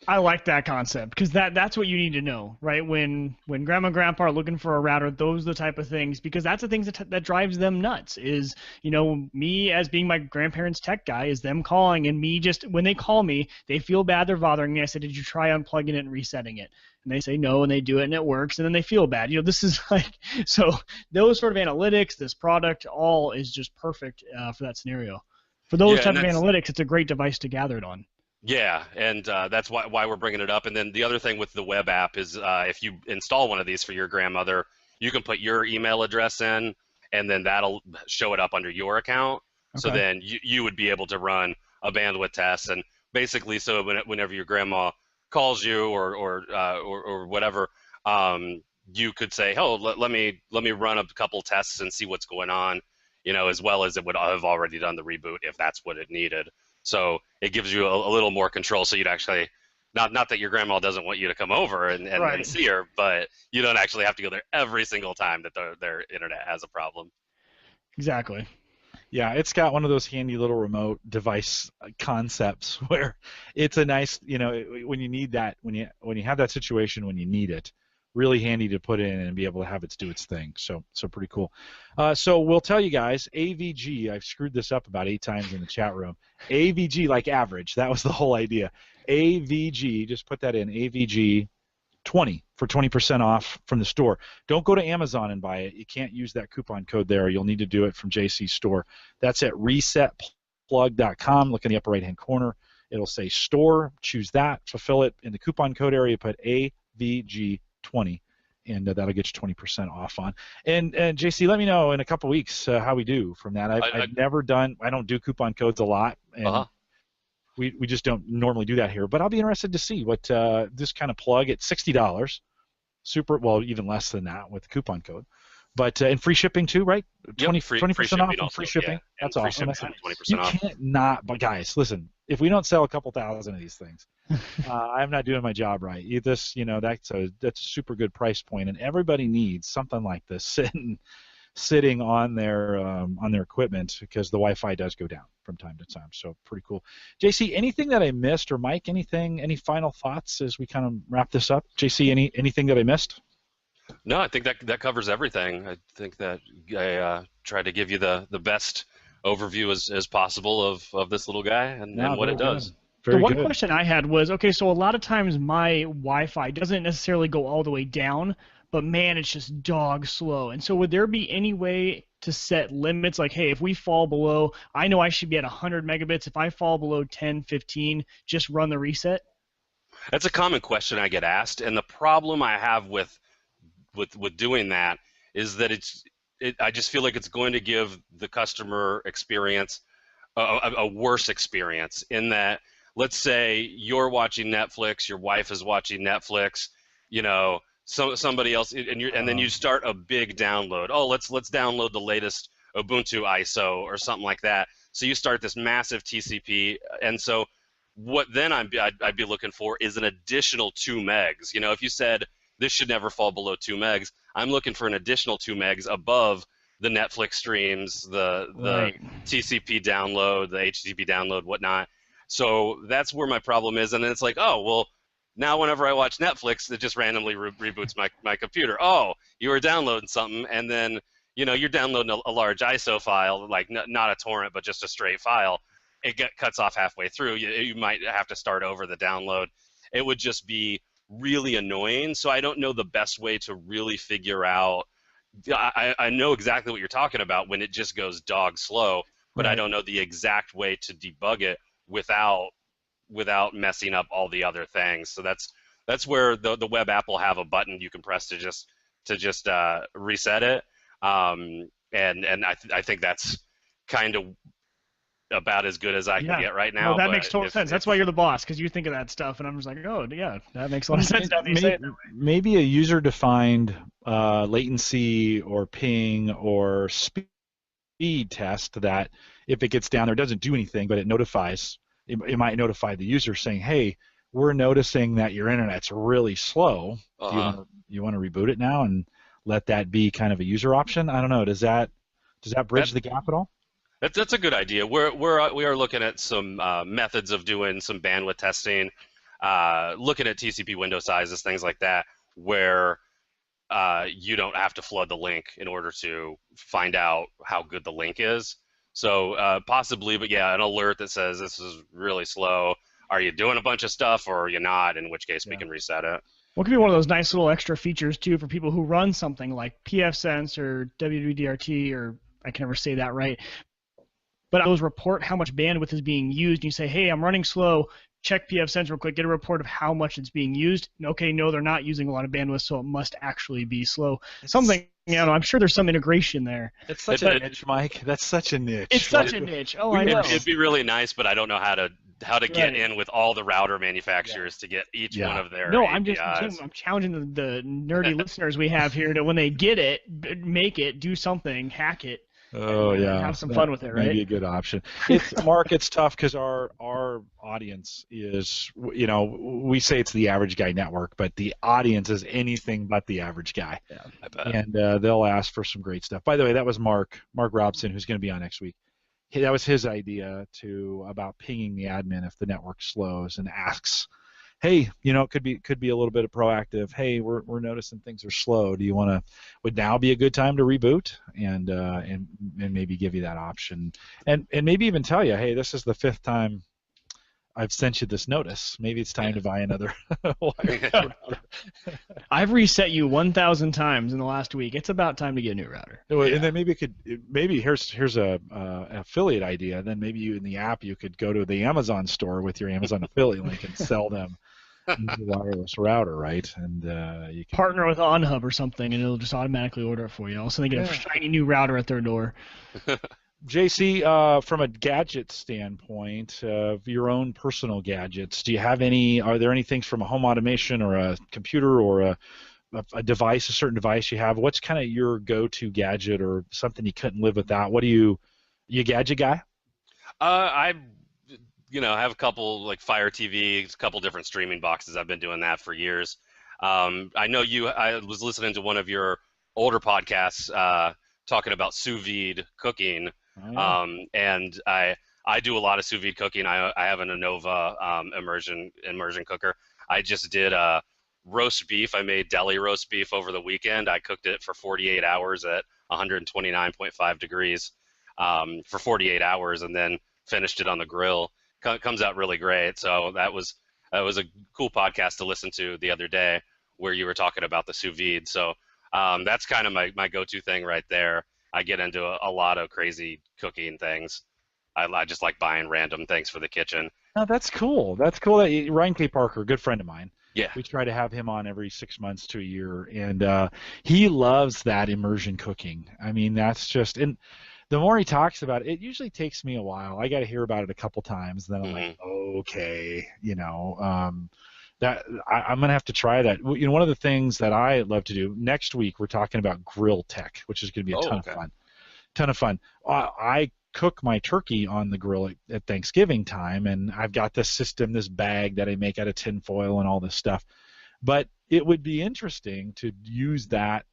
[SPEAKER 2] I like that concept because that's what you need to know, right? When grandma and grandpa are looking for a router, those are the type of things, because that's the things that drives them nuts. Is me as being my grandparents' tech guy, is them calling and me just when they call me, they feel bad they're bothering me. I said, did you try unplugging it and resetting it? And they say no, and they do it and it works, and then they feel bad. This is so those sort of analytics, this product, all is just perfect for that scenario. For those type of analytics, it's a great device to gather it on.
[SPEAKER 3] Yeah, and that's why we're bringing it up. And then the other thing with the web app is if you install one of these for your grandmother, you can put your email address in, and then that'll show it up under your account. Okay. So then you would be able to run a bandwidth test, and basically, so whenever your grandma calls you or whatever, you could say, oh, let me run a couple tests and see what's going on, as well as it would have already done the reboot if that's what it needed. So it gives you a little more control. So you'd actually, not that your grandma doesn't want you to come over and see her, but you don't actually have to go there every single time that their internet has a problem.
[SPEAKER 2] Exactly.
[SPEAKER 1] Yeah, it's got one of those handy little remote device concepts where it's a nice, when you need that, when you have that situation when you need it, really handy to put in and be able to have it do its thing. So pretty cool. So we'll tell you guys, AVG, I've screwed this up about 8 times in the chat room. AVG, like average, that was the whole idea. AVG, just put that in, AVG 20 for 20% off from the store. Don't go to Amazon and buy it. You can't use that coupon code there. You'll need to do it from JC's store. That's at ResetPlug.com. Look in the upper right-hand corner. It'll say store. Choose that. Fulfill it. In the coupon code area, put AVG 20, and that'll get you 20% off on. And JC, let me know in a couple weeks how we do from that. I've never done. I don't do coupon codes a lot, and we just don't normally do that here. But I'll be interested to see what this kind of plug at $60, even less than that with the coupon code. But and free shipping too, right? 20% off and free shipping. Yeah. That's awesome. 20% you
[SPEAKER 3] off.
[SPEAKER 1] Can't not. But guys, listen. If we don't sell a couple thousand of these things, I'm not doing my job right. That's a super good price point, and everybody needs something like this sitting on their equipment, because the Wi-Fi does go down from time to time. So pretty cool. JC, anything that I missed, or Mike, any final thoughts as we kind of wrap this up? JC, anything that I missed?
[SPEAKER 3] No, I think that covers everything. I think that I tried to give you the best overview as possible of this little guy and what it does.
[SPEAKER 2] The one question I had was, okay, so a lot of times my Wi-Fi doesn't necessarily go all the way down, but man, it's just dog slow. And so would there be any way to set limits, like, hey, if we fall below, I know I should be at 100 megabits. If I fall below 10, 15, just run the reset?
[SPEAKER 3] That's a common question I get asked, and the problem I have with doing that is that I just feel like it's going to give the customer experience a worse experience, in that, let's say you're watching Netflix, your wife is watching Netflix, somebody else, and then you start a big download. Oh, let's download the latest Ubuntu ISO or something like that. So you start this massive TCP, and so what then I'd be looking for is an additional 2 megs. If you said this should never fall below 2 megs, I'm looking for an additional 2 megs above the Netflix streams, the TCP download, the HTTP download, whatnot. So that's where my problem is. And then it's like, oh, well, now whenever I watch Netflix, it just randomly reboots my computer. Oh, you were downloading something, and then you're downloading a large ISO file, like not a torrent, but just a straight file. It cuts off halfway through. You might have to start over the download. It would just be really annoying. So I don't know the best way to really figure out. I know exactly what you're talking about when it just goes dog slow, but I don't know the exact way to debug it without messing up all the other things. So that's where the web app will have a button you can press to just reset it. And I think that kind of about as good as I can get right now.
[SPEAKER 2] Well, that makes total sense. That's why you're the boss, because you think of that stuff, and I'm just like, oh, yeah, that makes a lot of sense.
[SPEAKER 1] Maybe a user-defined latency or ping or speed test that if it gets down there, it doesn't do anything, but it notifies it might notify the user saying, hey, we're noticing that your internet's really slow. Do you want to reboot it now and let that be kind of a user option? I don't know. Does that bridge the gap at all?
[SPEAKER 3] That's a good idea. We are looking at some methods of doing some bandwidth testing, looking at TCP window sizes, things like that, where you don't have to flood the link in order to find out how good the link is. So possibly, but yeah, an alert that says this is really slow. Are you doing a bunch of stuff or are you not? In which case we can reset it.
[SPEAKER 2] What could be one of those nice little extra features too for people who run something like pfSense or WWDRT, or I can never say that right. But those report how much bandwidth is being used. And you say, hey, I'm running slow. Check pfSense real quick. Get a report of how much it's being used. And okay, no, they're not using a lot of bandwidth, so it must actually be slow. Something, I'm sure there's some integration there.
[SPEAKER 1] It's such a niche, Mike. That's such a niche.
[SPEAKER 2] It's such a niche. Oh, I know.
[SPEAKER 3] It'd be really nice, but I don't know how to get in with all the router manufacturers to get each one of their APIs.
[SPEAKER 2] I'm challenging the nerdy listeners we have here to, when they get it, make it, do something, hack it.
[SPEAKER 1] Oh yeah,
[SPEAKER 2] have some fun with it, right?
[SPEAKER 1] Maybe a good option. Mark, it's tough because our audience is, we say it's the average guy network, but the audience is anything but the average guy.
[SPEAKER 3] Yeah, I bet.
[SPEAKER 1] And they'll ask for some great stuff. By the way, that was Mark Robson, who's going to be on next week. That was his idea about pinging the admin if the network slows and asks, hey, it could be a little bit of proactive. Hey, we're noticing things are slow. Would now be a good time to reboot and maybe give you that option and maybe even tell you, hey, this is the 5th time I've sent you this notice. Maybe it's time to buy another wire.
[SPEAKER 2] I've reset you 1,000 times in the last week. It's about time to get a new router.
[SPEAKER 1] And then maybe here's a affiliate idea. Then maybe you in the app you could go to the Amazon store with your Amazon affiliate link and sell them a wireless router, right? And you can
[SPEAKER 2] partner with OnHub or something, and it'll just automatically order it for you. Also, they get a shiny new router at their door.
[SPEAKER 1] JC, from a gadget standpoint, of your own personal gadgets, do you have any? Are there any things from a home automation or a computer or a device, a certain device you have? What's kind of your go-to gadget or something you couldn't live without? What are you a gadget guy?
[SPEAKER 3] I have a couple like Fire TV, a couple different streaming boxes. I've been doing that for years. I know I was listening to one of your older podcasts talking about sous vide cooking. And I do a lot of sous vide cooking. I have an Innova immersion cooker. I just did roast beef. I made deli roast beef over the weekend. I cooked it for 48 hours at 129.5 degrees for 48 hours, and then finished it on the grill. Comes out really great. So that was a cool podcast to listen to the other day, where you were talking about the sous vide. So that's kind of my go-to thing right there. I get into a lot of crazy cooking things. I just like buying random things for the kitchen.
[SPEAKER 1] Oh, that's cool. That's cool. Ryan K. Parker, good friend of mine.
[SPEAKER 3] Yeah.
[SPEAKER 1] We try to have him on every 6 months to a year, and he loves that immersion cooking. I mean, that's just, and the more he talks about it, it usually takes me a while. I got to hear about it a couple times, then I'm like, okay, that I'm gonna have to try that. One of the things that I love to do next week, we're talking about grill tech, which is gonna be a ton of fun. I cook my turkey on the grill at Thanksgiving time, and I've got this system, this bag that I make out of tin foil and all this stuff. But it would be interesting to use that,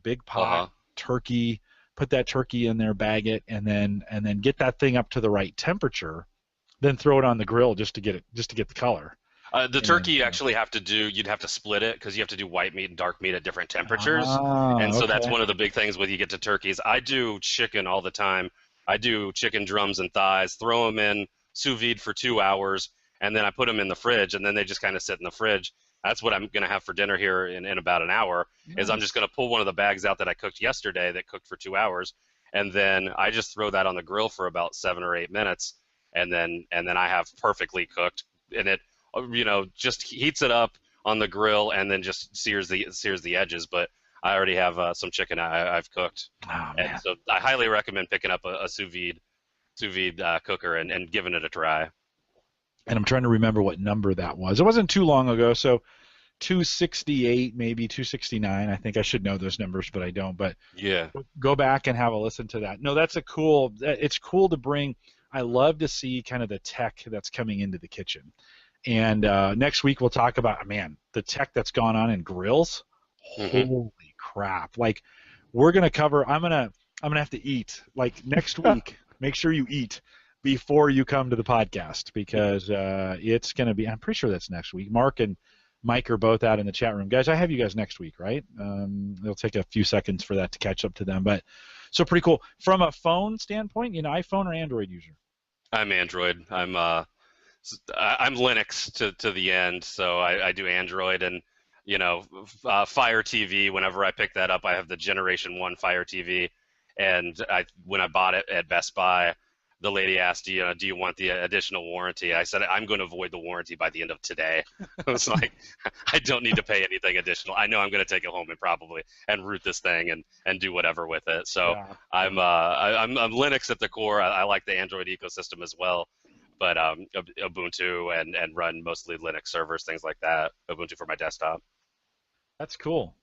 [SPEAKER 1] big pot turkey, put that turkey in there, bag it, and then get that thing up to the right temperature, then throw it on the grill just to get the color.
[SPEAKER 3] The turkey you'd have to split it because you have to do white meat and dark meat at different temperatures. So that's one of the big things when you get to turkeys. I do chicken all the time. I do chicken drums and thighs, throw them in sous vide for 2 hours, and then I put them in the fridge, and then they just kind of sit in the fridge. That's what I'm going to have for dinner here in about an hour. Is I'm just going to pull one of the bags out that I cooked yesterday that cooked for 2 hours, and then I just throw that on the grill for about 7 or 8 minutes, and then I have perfectly cooked, and it just heats it up on the grill and then just sears the edges. But I already have some chicken I've cooked. And so I highly recommend picking up a sous vide cooker and giving it a try.
[SPEAKER 1] And I'm trying to remember what number that was. It wasn't too long ago, so 268, maybe 269. I think I should know those numbers, but I don't. But
[SPEAKER 3] yeah,
[SPEAKER 1] go back and have a listen to that. No, it's cool to bring. I love to see kind of the tech that's coming into the kitchen. And next week we'll talk about, man, the tech that's gone on in grills.
[SPEAKER 3] Mm-hmm.
[SPEAKER 1] Holy crap! Like, we're gonna cover. I'm gonna have to eat. Like, next week, make sure you eat before you come to the podcast, because it's gonna be. I'm pretty sure that's next week. Mark and Mike are both out in the chat room. Guys, I have you guys next week, right? It'll take a few seconds for that to catch up to them, but so pretty cool. From a phone standpoint, iPhone or Android user?
[SPEAKER 3] I'm Android. I'm Linux to the end, so I do Android, and Fire TV. Whenever I pick that up, I have the Generation 1 Fire TV, and when I bought it at Best Buy, the lady asked, do you want the additional warranty? I said, I'm going to avoid the warranty by the end of today. I was like, I don't need to pay anything additional. I know I'm going to take it home and root this thing and do whatever with it. So yeah. I'm Linux at the core. I like the Android ecosystem as well, but Ubuntu and run mostly Linux servers, things like that. Ubuntu for my desktop.
[SPEAKER 1] That's cool.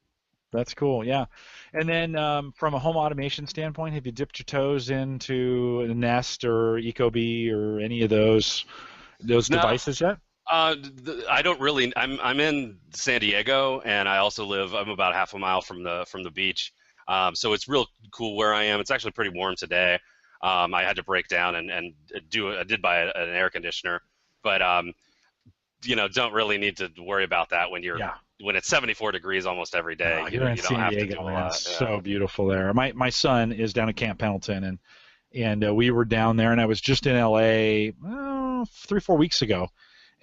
[SPEAKER 1] That's cool, yeah. And then from a home automation standpoint, have you dipped your toes into Nest or Ecobee or any of those devices yet?
[SPEAKER 3] I don't really. I'm in San Diego, and I also I'm about half a mile from the beach. So it's real cool where I am. It's actually pretty warm today. I had to break down and I did buy an air conditioner, but don't really need to worry about that when it's 74 degrees almost every day.
[SPEAKER 1] You're in San Diego, man. It's so beautiful there. My son is down at Camp Pendleton, and we were down there, and I was just in LA 3-4 weeks ago,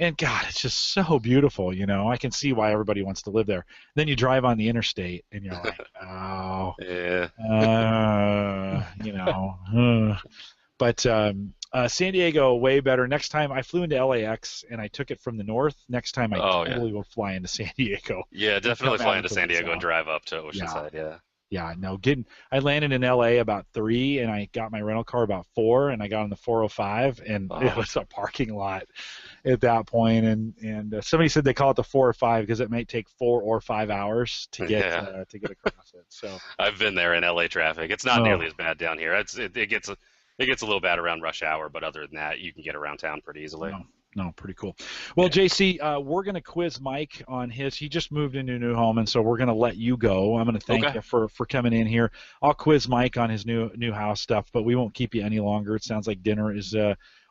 [SPEAKER 1] and God, it's just so beautiful. I can see why everybody wants to live there. Then you drive on the interstate, and you're like, oh,
[SPEAKER 3] yeah,
[SPEAKER 1] But San Diego, way better. Next time, I flew into LAX, and I took it from the north. Next time, I totally will fly into San Diego.
[SPEAKER 3] Yeah, definitely fly into San Diego and drive up to Oceanside, yeah.
[SPEAKER 1] Yeah, no, I landed in LA about 3, and I got my rental car about 4, and I got on the 405, and it was a parking lot at that point. And somebody said they call it the 4 or 5 because it might take 4 or 5 hours to get across it. So
[SPEAKER 3] I've been there in LA traffic. It's not nearly as bad down here. It gets a little bad around rush hour, but other than that, you can get around town pretty easily.
[SPEAKER 1] No, pretty cool. Well, yeah. JC, we're going to quiz Mike on his. He just moved into a new home, and so we're going to let you go. I'm going to thank you for coming in here. I'll quiz Mike on his new house stuff, but we won't keep you any longer. It sounds like dinner is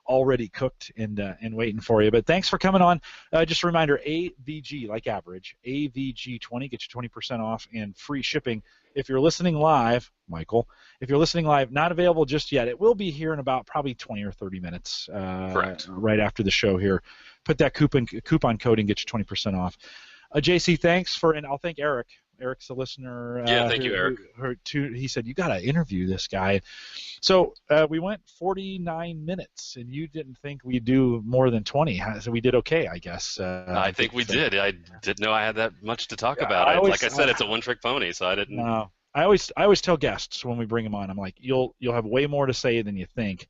[SPEAKER 1] already cooked and waiting for you. But thanks for coming on. Just a reminder, AVG, like average, AVG20 gets you 20% off and free shipping. If you're listening live, Michael, if you're listening live, not available just yet. It will be here in about probably 20 or 30 minutes.
[SPEAKER 3] Correct.
[SPEAKER 1] Right after the show here. Put that coupon code and get you 20% off. JC, thanks and I'll thank Eric. Eric's a listener.
[SPEAKER 3] Yeah, thank you, Eric.
[SPEAKER 1] He said, you got to interview this guy. So we went 49 minutes, and you didn't think we'd do more than 20. So we did okay, I guess.
[SPEAKER 3] I think we did. I didn't know I had that much to talk about. Like I said, it's a one-trick pony, so I didn't.
[SPEAKER 1] No, I always tell guests when we bring them on, I'm like, you'll have way more to say than you think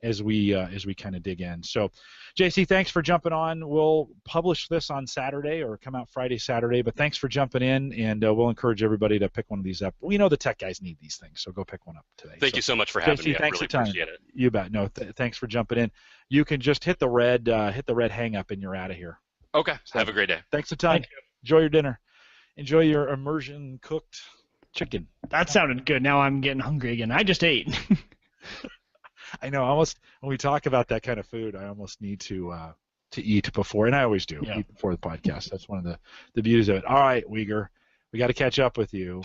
[SPEAKER 1] as we kind of dig in. So, JC, thanks for jumping on. We'll publish this on Saturday or come out Friday, Saturday, but thanks for jumping in, and we'll encourage everybody to pick one of these up. We know the tech guys need these things, so go pick one up today.
[SPEAKER 3] Thank you so much for having me. I really appreciate it.
[SPEAKER 1] You bet. No, thanks for jumping in. You can just hit the red hang up, and you're out of here.
[SPEAKER 3] Okay. So, have a great day.
[SPEAKER 1] Thanks a ton. Enjoy your dinner. Enjoy your immersion cooked chicken.
[SPEAKER 2] That sounded good. Now I'm getting hungry again. I just ate.
[SPEAKER 1] I know. Almost when we talk about that kind of food, I almost need to eat before, and I always do. Yeah. Eat before the podcast. That's one of the beauties of it. All right, Uyghur, we got to catch up with you.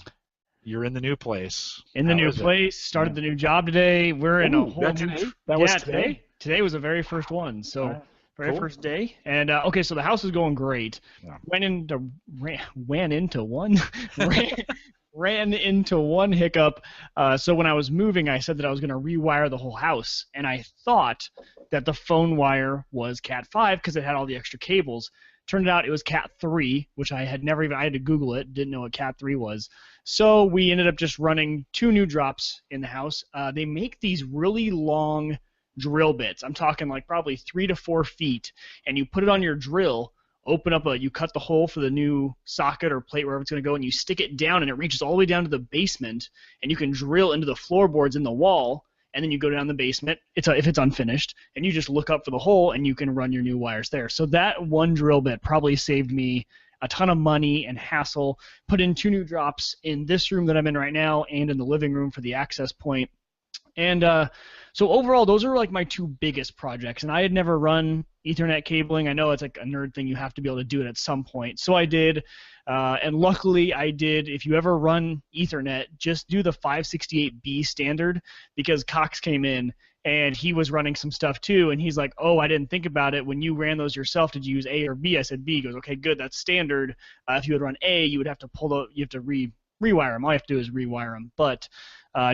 [SPEAKER 1] You're in the new place.
[SPEAKER 2] Started the new job today. We're in a whole
[SPEAKER 1] today. That was
[SPEAKER 2] today. Today was the very first one. So very first day. And okay, so the house is going great. Yeah. Ran into one hiccup. So when I was moving, I said that I was going to rewire the whole house, and I thought that the phone wire was Cat 5 because it had all the extra cables. Turned out it was Cat 3, which I had I had to Google it, didn't know what Cat 3 was. So we ended up just running 2 new drops in the house. They make these really long drill bits. I'm talking like probably 3 to 4 feet, and you put it on your drill, you cut the hole for the new socket or plate wherever it's going to go, and you stick it down, and it reaches all the way down to the basement, and you can drill into the floorboards in the wall, and then you go down the basement, if it's unfinished, and you just look up for the hole, and you can run your new wires there. So that one drill bit probably saved me a ton of money and hassle. Put in 2 new drops in this room that I'm in right now and in the living room for the access point. And so overall, those are like my 2 biggest projects. And I had never run Ethernet cabling. I know it's like a nerd thing. You have to be able to do it at some point. So I did. And luckily I did. If you ever run Ethernet, just do the 568B standard, because Cox came in and he was running some stuff too. And he's like, oh, I didn't think about it. When you ran those yourself, did you use A or B? I said B. He goes, okay, good. That's standard. If you would run A, you would have to you have to rewire them. All you have to do is rewire them. But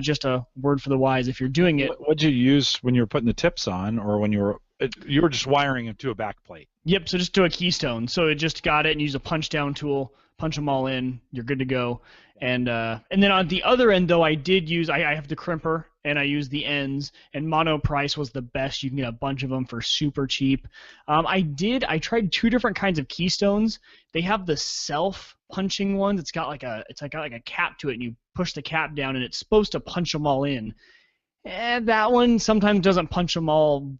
[SPEAKER 2] just a word for the wise if you're doing it.
[SPEAKER 1] What did you use when you were putting the tips on, or when you were just wiring them to a back plate?
[SPEAKER 2] Yep, so just to a keystone. So it just got it and use a punch down tool, punch them all in, you're good to go. And then on the other end though, I did use, I have the crimper and I use the ends, and mono price was the best. You can get a bunch of them for super cheap. I tried 2 different kinds of keystones. They have the self punching ones. It's got like a cap to it, and you push the cap down and it's supposed to punch them all in. And that one sometimes doesn't punch them all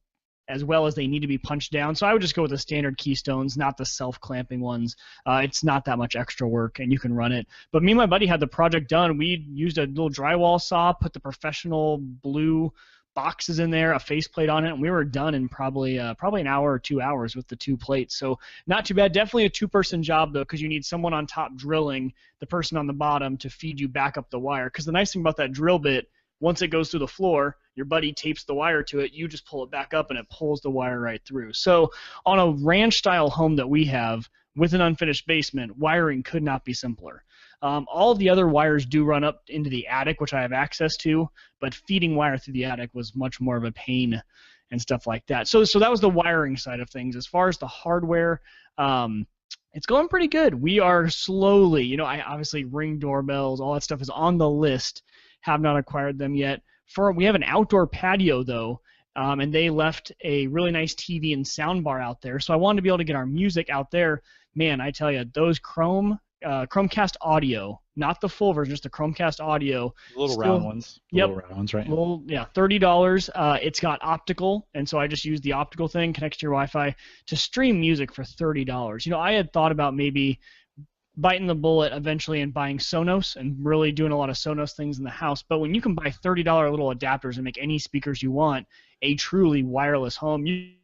[SPEAKER 2] as well as they need to be punched down. So I would just go with the standard keystones, not the self-clamping ones. It's not that much extra work, and you can run it. But me and my buddy had the project done. We used a little drywall saw, put the professional blue boxes in there, a faceplate on it, and we were done in probably an hour or 2 hours with the 2 plates. So not too bad. Definitely a 2-person job, though, because you need someone on top drilling, the person on the bottom to feed you back up the wire. Because the nice thing about that drill bit, once it goes through the floor, your buddy tapes the wire to it, you just pull it back up and it pulls the wire right through. So on a ranch-style home that we have with an unfinished basement, wiring could not be simpler. All of the other wires do run up into the attic, which I have access to, but feeding wire through the attic was much more of a pain and stuff like that. So that was the wiring side of things. As far as the hardware, it's going pretty good. We are slowly, I obviously Ring doorbells, all that stuff is on the list. Have not acquired them yet. We have an outdoor patio though, and they left a really nice TV and sound bar out there. So I wanted to be able to get our music out there. Man, I tell you, those Chromecast audio, not the full version, just the Chromecast audio.
[SPEAKER 1] The little round ones.
[SPEAKER 2] Yep.
[SPEAKER 1] Little round ones, right?
[SPEAKER 2] Yeah, $30. It's got optical, and so I just use the optical thing, connects to your Wi-Fi to stream music for $30. I had thought about maybe biting the bullet eventually and buying Sonos and really doing a lot of Sonos things in the house. But when you can buy $30 little adapters and make any speakers you want, a truly wireless home, you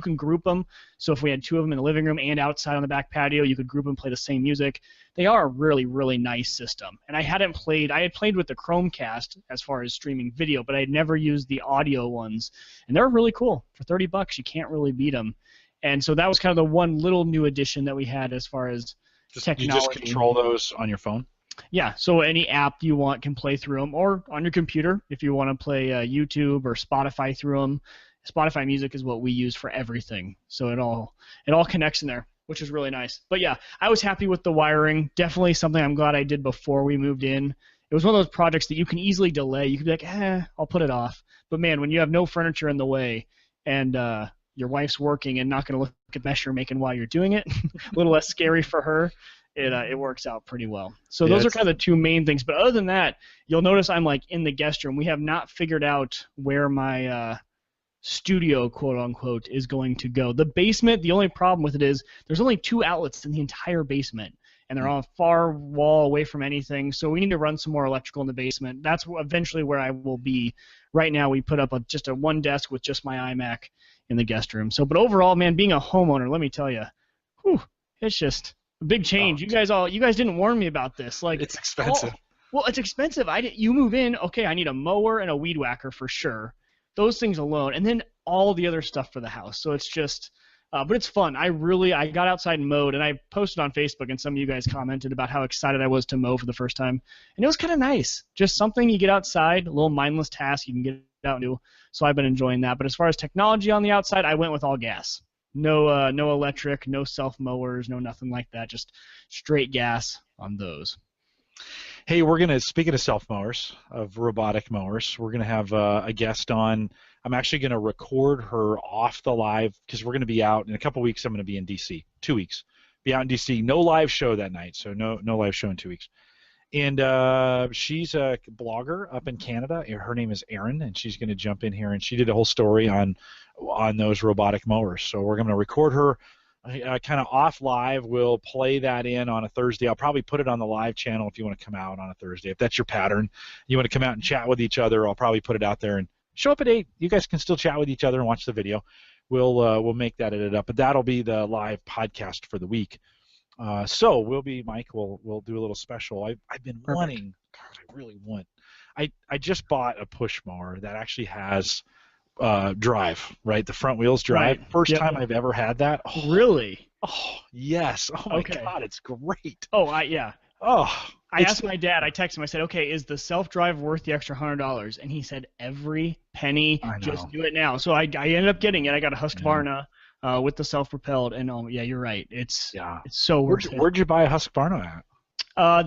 [SPEAKER 2] can group them. So if we had 2 of them in the living room and outside on the back patio, you could group them and play the same music. They are a really, really nice system. And I had played with the Chromecast as far as streaming video, but I had never used the audio ones. And they're really cool. For $30, you can't really beat them. And so that was kind of the one little new addition that we had as far as technology.
[SPEAKER 1] You just control those on your phone?
[SPEAKER 2] Yeah, so any app you want can play through them, or on your computer if you want to play YouTube or Spotify through them. Spotify Music is what we use for everything, so it all connects in there, which is really nice. But yeah, I was happy with the wiring. Definitely something I'm glad I did before we moved in. It was one of those projects that you can easily delay. You could be like, I'll put it off. But man, when you have no furniture in the way and your wife's working and not going to look at the mess you're making while you're doing it, a little less scary for her, it works out pretty well. So those are kind of the 2 main things. But other than that, you'll notice I'm like in the guest room. We have not figured out where my studio, quote unquote, is going to go. The basement, the only problem with it is there's only 2 outlets in the entire basement, and they're on a far wall away from anything. So we need to run some more electrical in the basement. That's eventually where I will be. Right now, we put up just a 1 desk with just my iMac in the guest room. So, but overall, man, being a homeowner, let me tell you, it's just a big change. You guys didn't warn me about this. Like,
[SPEAKER 1] it's expensive.
[SPEAKER 2] Well, it's expensive. You move in, okay, I need a mower and a weed whacker for sure. Those things alone, and then all the other stuff for the house. So it's just, but it's fun. I got outside and mowed, and I posted on Facebook, and some of you guys commented about how excited I was to mow for the first time, and it was kind of nice. Just something you get outside, a little mindless task you can get out and do. So I've been enjoying that. But as far as technology on the outside, I went with all gas. No electric, no self mowers, no nothing like that. Just straight gas on those.
[SPEAKER 1] Hey, speaking of self-mowers, of robotic mowers, we're going to have a guest on. I'm actually going to record her off the live because we're going to be out in a couple weeks. I'm going to be in D.C. 2 weeks. Be out in D.C. No live show that night, so no live show in 2 weeks. And she's a blogger up in Canada. Her name is Erin, and she's going to jump in here. And she did a whole story on those robotic mowers. So we're going to record her kind of off live. We'll play that in on a Thursday. I'll probably put it on the live channel if you want to come out on a Thursday. If that's your pattern, you want to come out and chat with each other, I'll probably put it out there and show up at 8. You guys can still chat with each other and watch the video. We'll make that edit up, but that'll be the live podcast for the week. So Mike, we'll do a little special. I've been wanting, God, I really want. I just bought a push mower that actually has drive, right? The front wheels drive.
[SPEAKER 2] Right.
[SPEAKER 1] First time I've ever had that. Oh,
[SPEAKER 2] Really?
[SPEAKER 1] oh yes. Oh my God, it's great.
[SPEAKER 2] Oh, yeah.
[SPEAKER 1] Oh.
[SPEAKER 2] I asked my dad, I texted him, I said, okay, is the self-drive worth the extra $100? And he said, every penny, just do it now. So I ended up getting it. I got a Husqvarna with the self-propelled, and yeah, you're right. It's so worth it.
[SPEAKER 1] Where'd you buy a Husqvarna at?
[SPEAKER 2] I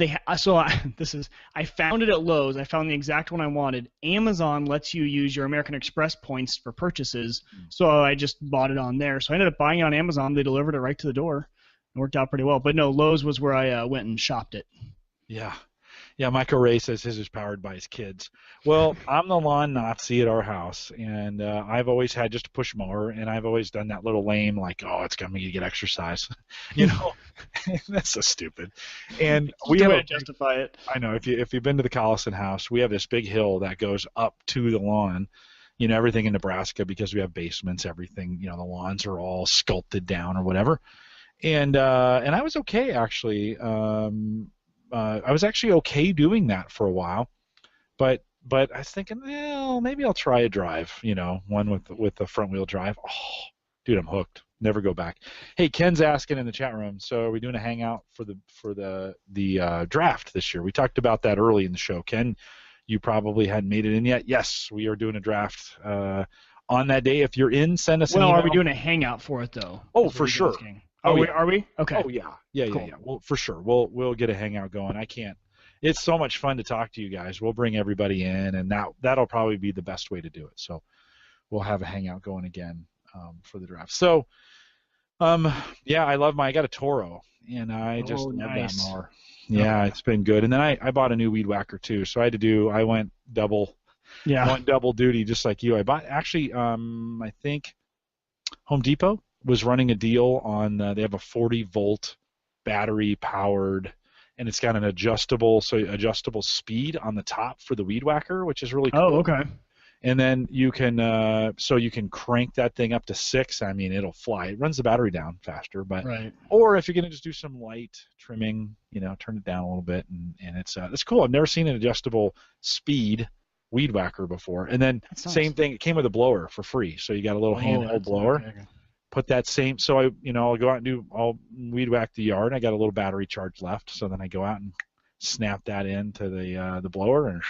[SPEAKER 2] found it at Lowe's. I found the exact one I wanted. Amazon lets you use your American Express points for purchases, so I just bought it on there. So I ended up buying it on Amazon. They delivered it right to the door. It worked out pretty well. But no, Lowe's was where I went and shopped it.
[SPEAKER 1] Yeah. Yeah, Michael Ray says his is powered by his kids. Well, I'm the lawn Nazi at our house, and I've always had just a push mower, and I've always done that little lame, like, oh, it's got me to get exercise. You know, that's so stupid. And we have to
[SPEAKER 2] justify it.
[SPEAKER 1] I know. If you've been to the Collison house, we have this big hill that goes up to the lawn. You know, everything in Nebraska, because we have basements, everything, you know, the lawns are all sculpted down or whatever. And I was okay, actually. I was actually okay doing that for a while, but I was thinking, well, maybe I'll try a drive, you know, one with the front wheel drive. Oh, dude, I'm hooked. Never go back. Hey, Ken's asking in the chat room, so are we doing a hangout for the draft this year? We talked about that early in the show. Ken, you probably hadn't made it in yet. Yes, we are doing a draft on that day. If you're in, send us an email.
[SPEAKER 2] Well, are we doing a hangout for it though?
[SPEAKER 1] Oh, for sure.
[SPEAKER 2] Asking. Are we? Okay.
[SPEAKER 1] Oh yeah. Well, for sure. We'll get a hangout going. I can't. It's so much fun to talk to you guys. We'll bring everybody in, and that'll probably be the best way to do it. So we'll have a hangout going again for the draft. So yeah, I got a Toro, and I just love that mower. Yeah, it's been good. And then I bought a new weed whacker too. So I went double duty just like you. I bought actually I think Home Depot was running a deal on they have a 40-volt battery powered, and it's got an adjustable speed on the top for the weed whacker, which is really cool.
[SPEAKER 2] Oh, okay.
[SPEAKER 1] And then you can crank that thing up to 6. I mean, it'll fly. It runs the battery down faster, but or if you're gonna just do some light trimming, you know, turn it down a little bit, and it's cool. I've never seen an adjustable speed weed whacker before. And then same thing, it came with a blower for free, so you got a little handheld blower. Okay. Put that same, so I'll go out and I'll weed whack the yard. I got a little battery charge left, so then I go out and snap that into the blower and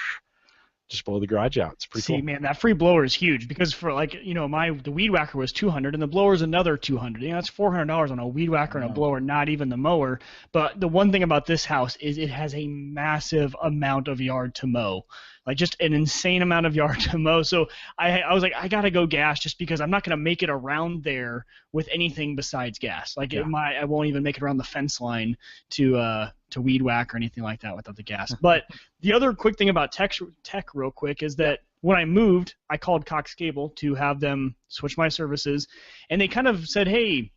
[SPEAKER 1] just blow the garage out. It's pretty cool.
[SPEAKER 2] See, man, that free blower is huge because for the weed whacker was $200 and the blower is another $200. You know, that's $400 on a weed whacker and a blower, not even the mower. But the one thing about this house is it has a massive amount of yard to mow. Like just an insane amount of yard to mow. So I was like, I gotta go gas just because I'm not gonna make it around there with anything besides gas. Like I won't even make it around the fence line to weed whack or anything like that without the gas. But the other quick thing about tech real quick is that when I moved, I called Cox Cable to have them switch my services, and they kind of said, hey,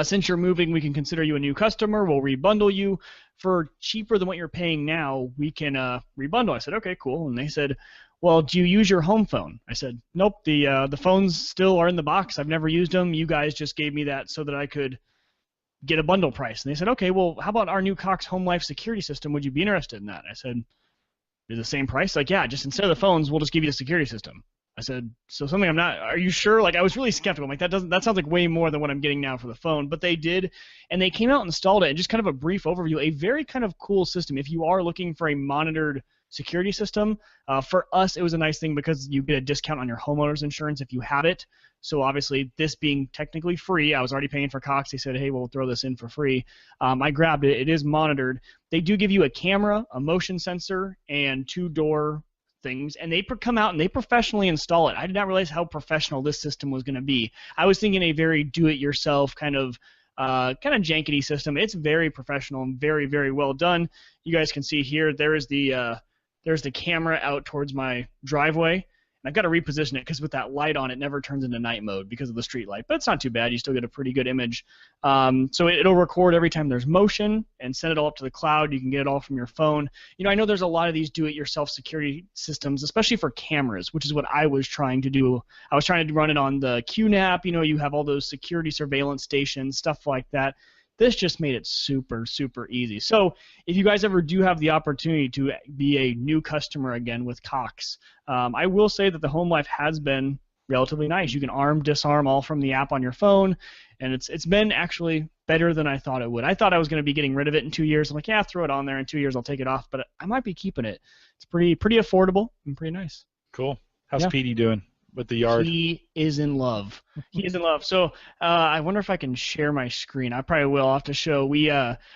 [SPEAKER 2] since you're moving, we can consider you a new customer. We'll rebundle you for cheaper than what you're paying now. We can rebundle. I said, okay, cool. And they said, well, do you use your home phone? I said, nope. The phones still are in the box. I've never used them. You guys just gave me that so that I could get a bundle price. And they said, okay, well, how about our new Cox Home Life security system? Would you be interested in that? I said, is the same price? Like, yeah, just instead of the phones, we'll just give you the security system. I said, so something I'm not, are you sure? Like, I was really skeptical. I'm like, that sounds like way more than what I'm getting now for the phone. But they did, and they came out and installed it. And just kind of a brief overview, a very kind of cool system. If you are looking for a monitored security system, for us, it was a nice thing because you get a discount on your homeowner's insurance if you have it. So obviously, this being technically free, I was already paying for Cox. They said, hey, we'll throw this in for free. I grabbed it. It is monitored. They do give you a camera, a motion sensor, and 2-door things, and they come out and they professionally install it. I did not realize how professional this system was going to be. I was thinking a very do-it-yourself kind of kind of jankety system. It's very professional and very, very well done. You guys can see here, there's the camera out towards my driveway. And I've got to reposition it because with that light on, it never turns into night mode because of the street light. But it's not too bad. You still get a pretty good image. So it'll record every time there's motion and send it all up to the cloud. You can get it all from your phone. You know, I know there's a lot of these do-it-yourself security systems, especially for cameras, which is what I was trying to do. I was trying to run it on the QNAP. You know, you have all those security surveillance stations, stuff like that. This just made it super, super easy. So if you guys ever do have the opportunity to be a new customer again with Cox, I will say that the home life has been relatively nice. You can arm, disarm all from the app on your phone, and it's been actually better than I thought it would. I thought I was going to be getting rid of it in 2 years. I'm like, yeah, throw it on there. In 2 years, I'll take it off, but I might be keeping it. It's pretty affordable and pretty nice.
[SPEAKER 1] Cool. How's Petey doing with the yard?
[SPEAKER 2] He is in love. He is in love. So I wonder if I can share my screen. I probably will. I'll have to show. We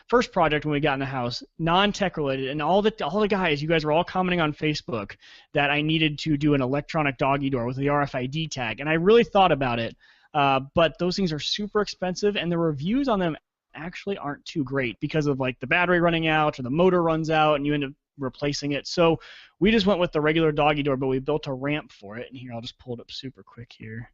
[SPEAKER 2] first project when we got in the house, non-tech related, and all the guys, you guys were all commenting on Facebook that I needed to do an electronic doggy door with the RFID tag, and I really thought about it, but those things are super expensive, and the reviews on them actually aren't too great because of like the battery running out or the motor runs out and you end up replacing it. So we just went with the regular doggy door, but we built a ramp for it. And here, I'll just pull it up super quick here.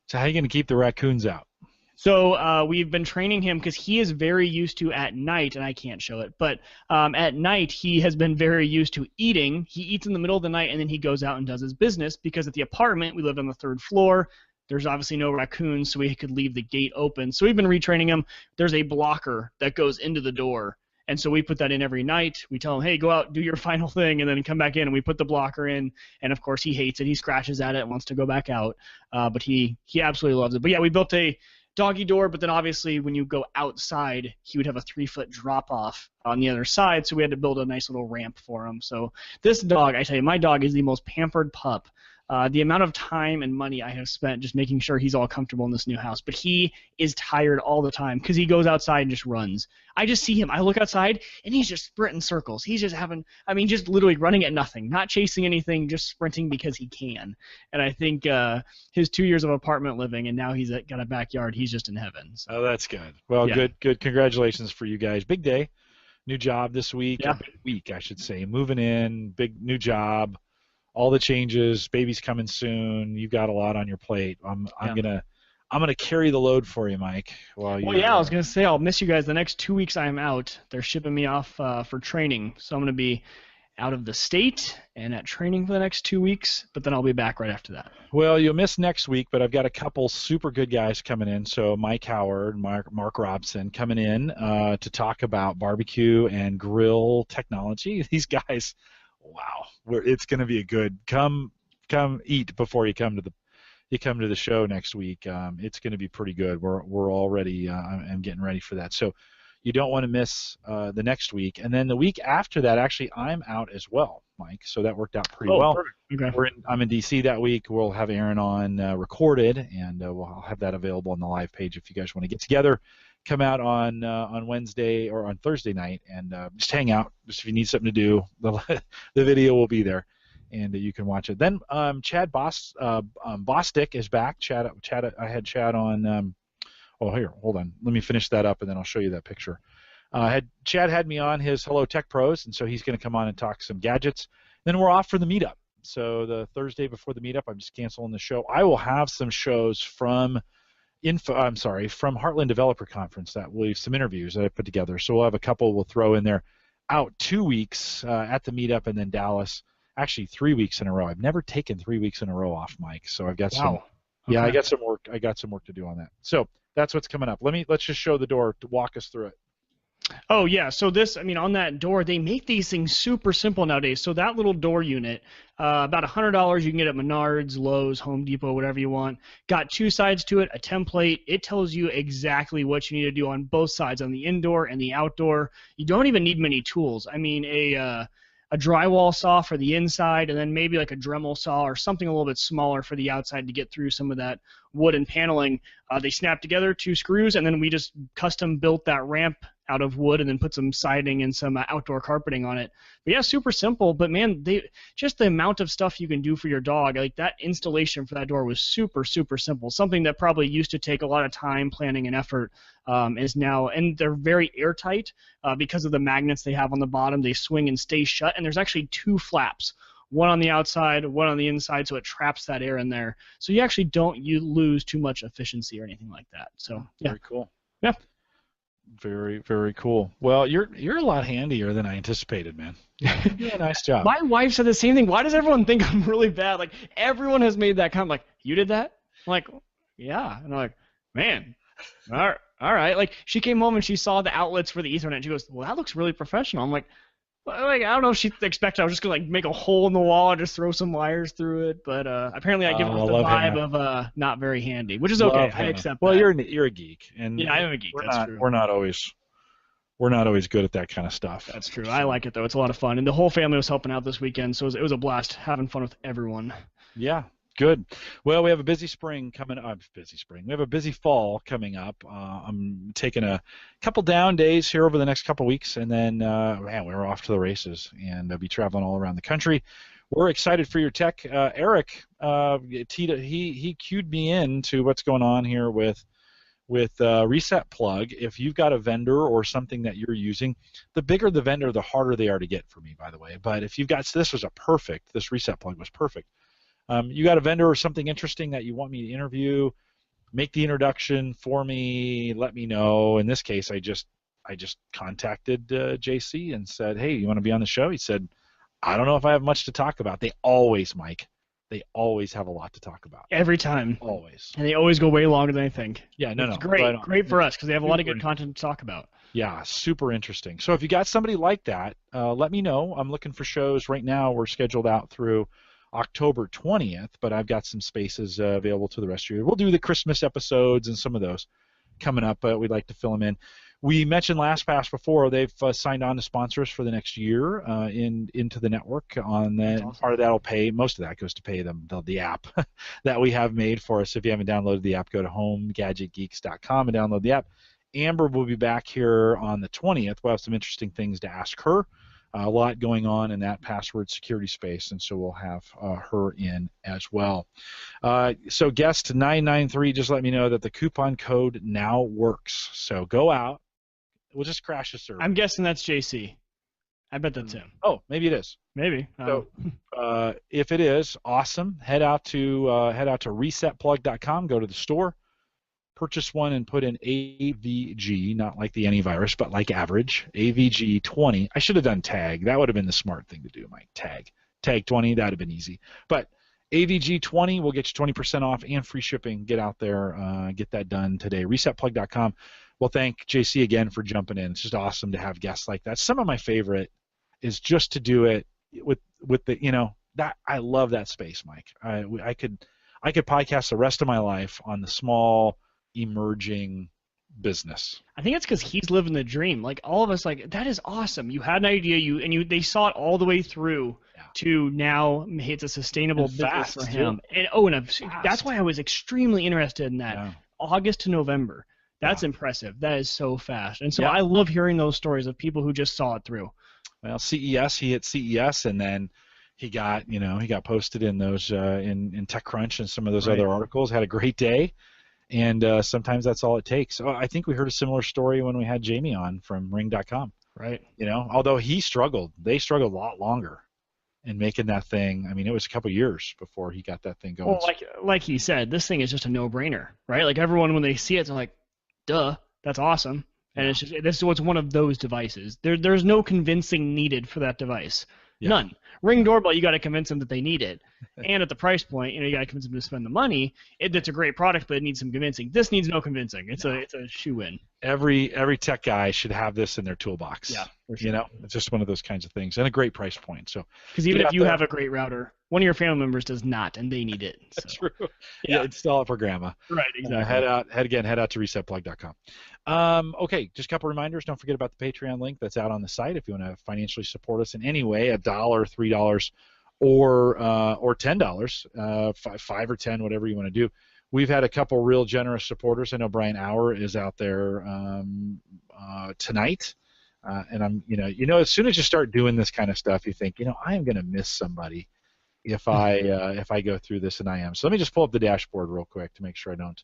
[SPEAKER 1] So how are you going to keep the raccoons out?
[SPEAKER 2] So we've been training him because he is very used to at night, and I can't show it, but at night he has been very used to eating. He eats in the middle of the night, and then he goes out and does his business because at the apartment, we lived on the 3rd floor. There's obviously no raccoons, so we could leave the gate open. So we've been retraining him. There's a blocker that goes into the door. And so we put that in every night. We tell him, hey, go out, do your final thing, and then come back in, and we put the blocker in. And, of course, he hates it. He scratches at it and wants to go back out. But he absolutely loves it. But, yeah, we built a doggy door, but then obviously when you go outside, he would have a 3-foot drop-off on the other side, so we had to build a nice little ramp for him. So this dog, I tell you, my dog is the most pampered pup. The amount of time and money I have spent just making sure he's all comfortable in this new house. But he is tired all the time because he goes outside and just runs. I just see him. I look outside, and he's just sprinting circles. He's just just literally running at nothing, not chasing anything, just sprinting because he can. And I think his 2 years of apartment living, and now he's got a backyard, he's just in heaven. So.
[SPEAKER 1] Oh, that's good. Well,
[SPEAKER 2] yeah.
[SPEAKER 1] Good. Congratulations for you guys. Big day. New job this week.
[SPEAKER 2] Yeah.
[SPEAKER 1] Big week, I should say. Moving in, big new job. All the changes, baby's coming soon. You've got a lot on your plate. I'm gonna carry the load for you, Mike.
[SPEAKER 2] I was gonna say I'll miss you guys. The next 2 weeks I'm out. They're shipping me off for training, so I'm gonna be out of the state and at training for the next 2 weeks. But then I'll be back right after that.
[SPEAKER 1] Well, you'll miss next week, but I've got a couple super good guys coming in. So Mike Howard, Mark Robson coming in to talk about barbecue and grill technology. These guys. Wow, it's going to be a good come eat before you come to the show next week. It's going to be pretty good. We're already I'm getting ready for that. So you don't want to miss the next week, and then the week after that. Actually, I'm out as well, Mike. So that worked out pretty well.
[SPEAKER 2] Okay.
[SPEAKER 1] I'm in DC that week. We'll have Aaron on recorded, and I'll have that available on the live page if you guys want to get together. Come out on Wednesday or on Thursday night and just hang out. Just if you need something to do, the video will be there, and you can watch it. Then Chad Bostic is back. I had Chad on. Here, hold on. Let me finish that up, and then I'll show you that picture. Chad had me on his Hello Tech Pros, and so he's going to come on and talk some gadgets. Then we're off for the meetup. So the Thursday before the meetup, I'm just canceling the show. I will have some shows from Heartland Developer Conference some interviews that I put together. So we'll have a couple we'll throw in there. Out 2 weeks at the meetup, and then Dallas. Actually, 3 weeks in a row. I've never taken 3 weeks in a row off, Mike. So I've got some.
[SPEAKER 2] Okay.
[SPEAKER 1] Yeah, I got some work. I got some work to do on that. So that's what's coming up. Let's just show the door to walk us through it.
[SPEAKER 2] Oh, yeah. So on that door, they make these things super simple nowadays. So that little door unit, about $100 you can get at Menards, Lowe's, Home Depot, whatever you want. Got 2 sides to it, a template. It tells you exactly what you need to do on both sides, on the indoor and the outdoor. You don't even need many tools. I mean, a drywall saw for the inside, and then maybe like a Dremel saw or something a little bit smaller for the outside to get through some of that wood and paneling. They snap together, 2 screws, and then we just custom built that ramp out of wood and then put some siding and some outdoor carpeting on it. But yeah, super simple. But man, just the amount of stuff you can do for your dog, like that installation for that door was super, super simple. Something that probably used to take a lot of time, planning, and effort is now, and they're very airtight because of the magnets they have on the bottom. They swing and stay shut, and there's actually 2 flaps. One on the outside, one on the inside, so it traps that air in there. So you actually don't lose too much efficiency or anything like that. So yeah.
[SPEAKER 1] Very cool.
[SPEAKER 2] Yeah.
[SPEAKER 1] Very, very cool. Well, you're a lot handier than I anticipated, man. You did a nice job.
[SPEAKER 2] My wife said the same thing. Why does everyone think I'm really bad? Like, everyone has made that comment. Like, you did that? I'm like, yeah. And I'm like, man, all right. Like, she came home and she saw the outlets for the Ethernet. And she goes, well, that looks really professional. I'm like, I don't know if she expected I was just going to, like, make a hole in the wall and just throw some wires through it. But apparently I give off the vibe of not very handy, which is okay. I accept
[SPEAKER 1] well,
[SPEAKER 2] that.
[SPEAKER 1] you're a geek. And
[SPEAKER 2] yeah, I am a geek. That's true.
[SPEAKER 1] We're not always good at that kind of stuff.
[SPEAKER 2] That's true. I like it, though. It's a lot of fun. And the whole family was helping out this weekend, so it was a blast having fun with everyone.
[SPEAKER 1] Yeah, good. Well, we have a busy spring coming up. We have a busy fall coming up. I'm taking a couple down days here over the next couple weeks, and then man, we're off to the races, and I'll be traveling all around the country. We're excited for your tech. Eric, he cued me in to what's going on here with ResetPlug. If you've got a vendor or something that you're using, the bigger the vendor, the harder they are to get for me, by the way. But if you've got, this ResetPlug was perfect. You got a vendor or something interesting that you want me to interview, make the introduction for me, let me know. In this case, I just contacted JC and said, hey, you want to be on the show? He said, I don't know if I have much to talk about. They always, Mike, have a lot to talk about.
[SPEAKER 2] Every time.
[SPEAKER 1] Always.
[SPEAKER 2] And they always go way longer than I think.
[SPEAKER 1] Yeah, no.
[SPEAKER 2] It's great for us because they have a lot of good content to talk about.
[SPEAKER 1] Yeah, super interesting. So if you got somebody like that, let me know. I'm looking for shows right now. We're scheduled out through October 20th, but I've got some spaces available to the rest of the year. We'll do the Christmas episodes and some of those coming up, but we'd like to fill them in. We mentioned LastPass before. They've signed on to sponsor us for the next year into the network. On that, awesome. Part of that will pay. Most of that goes to pay them the app that we have made for us. If you haven't downloaded the app, go to homegadgetgeeks.com and download the app. Amber will be back here on the 20th. We'll have some interesting things to ask her. A lot going on in that password security space, and so we'll have her in as well. So guest 993 just let me know that the coupon code now works. So go out. We'll just crash the server.
[SPEAKER 2] I'm guessing that's JC. I bet that's him.
[SPEAKER 1] Oh, maybe it is.
[SPEAKER 2] Maybe.
[SPEAKER 1] So if it is, awesome. Head out to resetplug.com. Go to the store. Purchase one and put in AVG, not like the antivirus, but like average, AVG20. I should have done tag. That would have been the smart thing to do, Mike. Tag 20, that would have been easy. But AVG20 will get you 20% off and free shipping. Get out there, get that done today. Resetplug.com. Well, thank JC again for jumping in. It's just awesome to have guests like that. Some of my favorite is just to do it with the, that I love that space, Mike. I could podcast the rest of my life on the small emerging business.
[SPEAKER 2] I think it's because he's living the dream. Like all of us, like that is awesome. You had an idea, they saw it all the way through to now it's a sustainable business for him. And that's why I was extremely interested in that. Yeah. August to November. That's impressive. That is so fast. And so I love hearing those stories of people who just saw it through.
[SPEAKER 1] Well, CES, he hit CES, and then he got posted in those in TechCrunch and some of those other articles. Had a great day. And sometimes that's all it takes. So I think we heard a similar story when we had Jamie on from Ring.com.
[SPEAKER 2] Right.
[SPEAKER 1] Although they struggled a lot longer in making that ththing. I mean, it was a couple years before he got that thing going.
[SPEAKER 2] Well, like he said, this thing is just a no-brainer, right? Like everyone, when they see it, they're like, duh, that's awesome. And it's one of those devices. There's no convincing needed for that device. Yeah. None. Ring doorbell, you got to convince them that they need it, and at the price point, you got to convince them to spend the money. It's a great product, but it needs some convincing. This needs no convincing. It's a shoe-in.
[SPEAKER 1] Every tech guy should have this in their toolbox.
[SPEAKER 2] Yeah, for sure.
[SPEAKER 1] It's just one of those kinds of things, and a great price point. So
[SPEAKER 2] because even if you have a great router, one of your family members does not, and they need it. So.
[SPEAKER 1] That's true. Yeah, install it for grandma.
[SPEAKER 2] Right, exactly.
[SPEAKER 1] Head out to resetplug.com. Okay, just a couple reminders. Don't forget about the Patreon link that's out on the site if you want to financially support us in any way, $1, $3, or $10, $5 or $10, whatever you want to do. we've had a couple real generous supporters. I know Brian Auer is out there tonight. And I'm, as soon as you start doing this kind of stuff, you think, I am going to miss somebody if I go through this, and I am. So let me just pull up the dashboard real quick to make sure I don't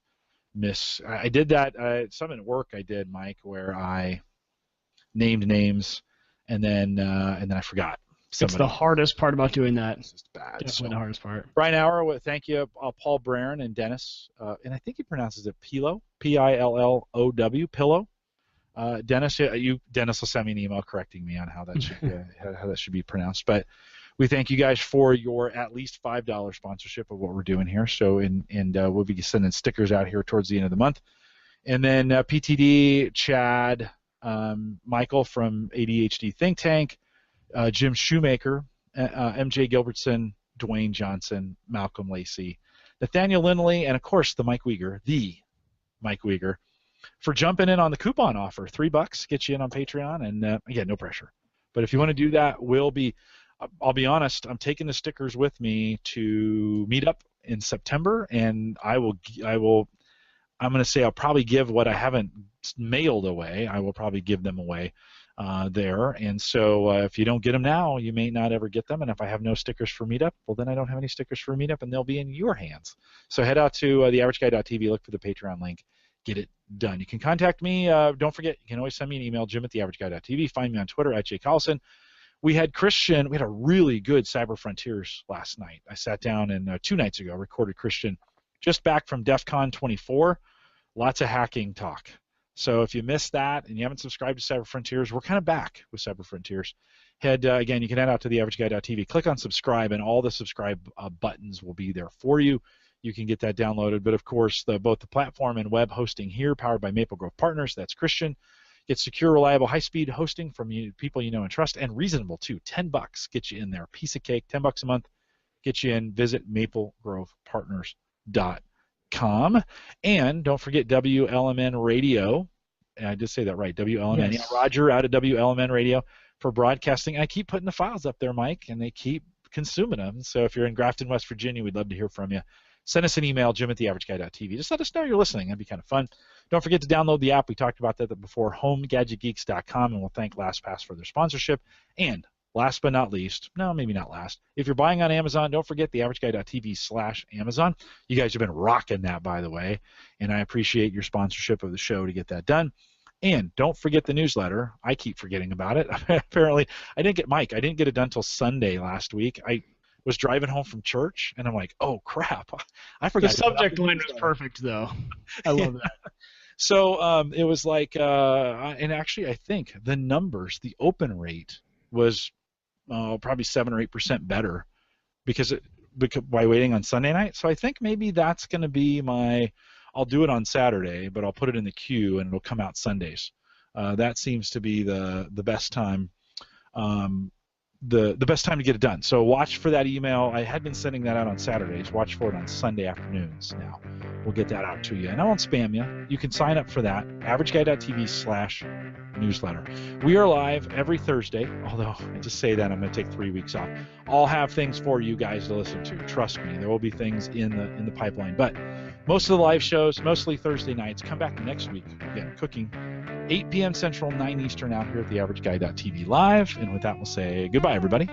[SPEAKER 1] miss. I did that. Something at work I did, Mike, where I named names and then I forgot.
[SPEAKER 2] It's the hardest part about doing that.
[SPEAKER 1] It's just bad.
[SPEAKER 2] Definitely the hardest part.
[SPEAKER 1] Brian Auer, thank you. Paul Braren and Dennis, and I think he pronounces it Pillow, Pillow, Pillow. Dennis will send me an email correcting me on how that should be pronounced. But we thank you guys for your at least $5 sponsorship of what we're doing here. So and we'll be sending stickers out here towards the end of the month. And then PTD, Chad, Michael from ADHD Think Tank, Jim Shoemaker, MJ Gilbertson, Dwayne Johnson, Malcolm Lacey, Nathaniel Lindley, and of course the Mike Uyghur, for jumping in on the coupon offer. $3 gets you in on Patreon, and again, no pressure. But if you want to do that, I'll be honest, I'm taking the stickers with me to meet up in September, and I'm going to say I'll probably give what I haven't mailed away. I will probably give them away there. And so if you don't get them now, you may not ever get them. And if I have no stickers for Meetup, well, then I don't have any stickers for Meetup, and they'll be in your hands. So head out to theaverageguy.tv, look for the Patreon link, get it done. You can contact me. Don't forget, you can always send me an email, jim@theaverageguy.tv. Find me on Twitter @jcollison. We had a really good Cyber Frontiers last night. I sat down and 2 nights ago recorded Christian just back from DEF CON 24. Lots of hacking talk. So if you missed that and you haven't subscribed to Cyber Frontiers, we're kind of back with Cyber Frontiers. Again, you can head out to theaverageguy.tv, click on subscribe, and all the subscribe buttons will be there for you. You can get that downloaded. But of course, both the platform and web hosting here, powered by Maple Grove Partners, that's Christian. Get secure, reliable, high-speed hosting from people you know and trust, and reasonable too. $10 gets you in there. Piece of cake, $10 a month, get you in. Visit maplegrovepartners.com. And don't forget WLMN Radio. And I did say that right, WLMN.
[SPEAKER 2] Yes.
[SPEAKER 1] Yeah, Roger out of WLMN Radio for broadcasting. I keep putting the files up there, Mike, and they keep consuming them. So if you're in Grafton, West Virginia, we'd love to hear from you. Send us an email, jim@theaverageguy.tv. Just let us know you're listening. That'd be kind of fun. Don't forget to download the app. We talked about that before, homegadgetgeeks.com, and we'll thank LastPass for their sponsorship. And last but not least, no, maybe not last, if you're buying on Amazon, don't forget theaverageguy.tv/Amazon. You guys have been rocking that, by the way, and I appreciate your sponsorship of the show to get that done. And don't forget the newsletter. I keep forgetting about it. Apparently, I didn't get it done until Sunday last week. I was driving home from church, and I'm like, oh, crap. I forgot.
[SPEAKER 2] The subject line was perfect, though. I love that.
[SPEAKER 1] So it was like, and actually I think the open rate was probably 7 or 8% better because by waiting on Sunday night. So I think maybe that's going to be I'll do it on Saturday, but I'll put it in the queue and it'll come out Sundays. That seems to be the best time. The best time to get it done. So watch for that email. I had been sending that out on Saturdays. Watch for it on Sunday afternoons now. We'll get that out to you. And I won't spam you. You can sign up for that. AverageGuy.tv/newsletter. We are live every Thursday, although I just say that I'm going to take 3 weeks off. I'll have things for you guys to listen to. Trust me, there will be things in the pipeline. But most of the live shows, mostly Thursday nights. Come back next week. Again, cooking 8 p.m. Central, 9 Eastern out here at theaverageguy.tv live. And with that, we'll say goodbye, everybody.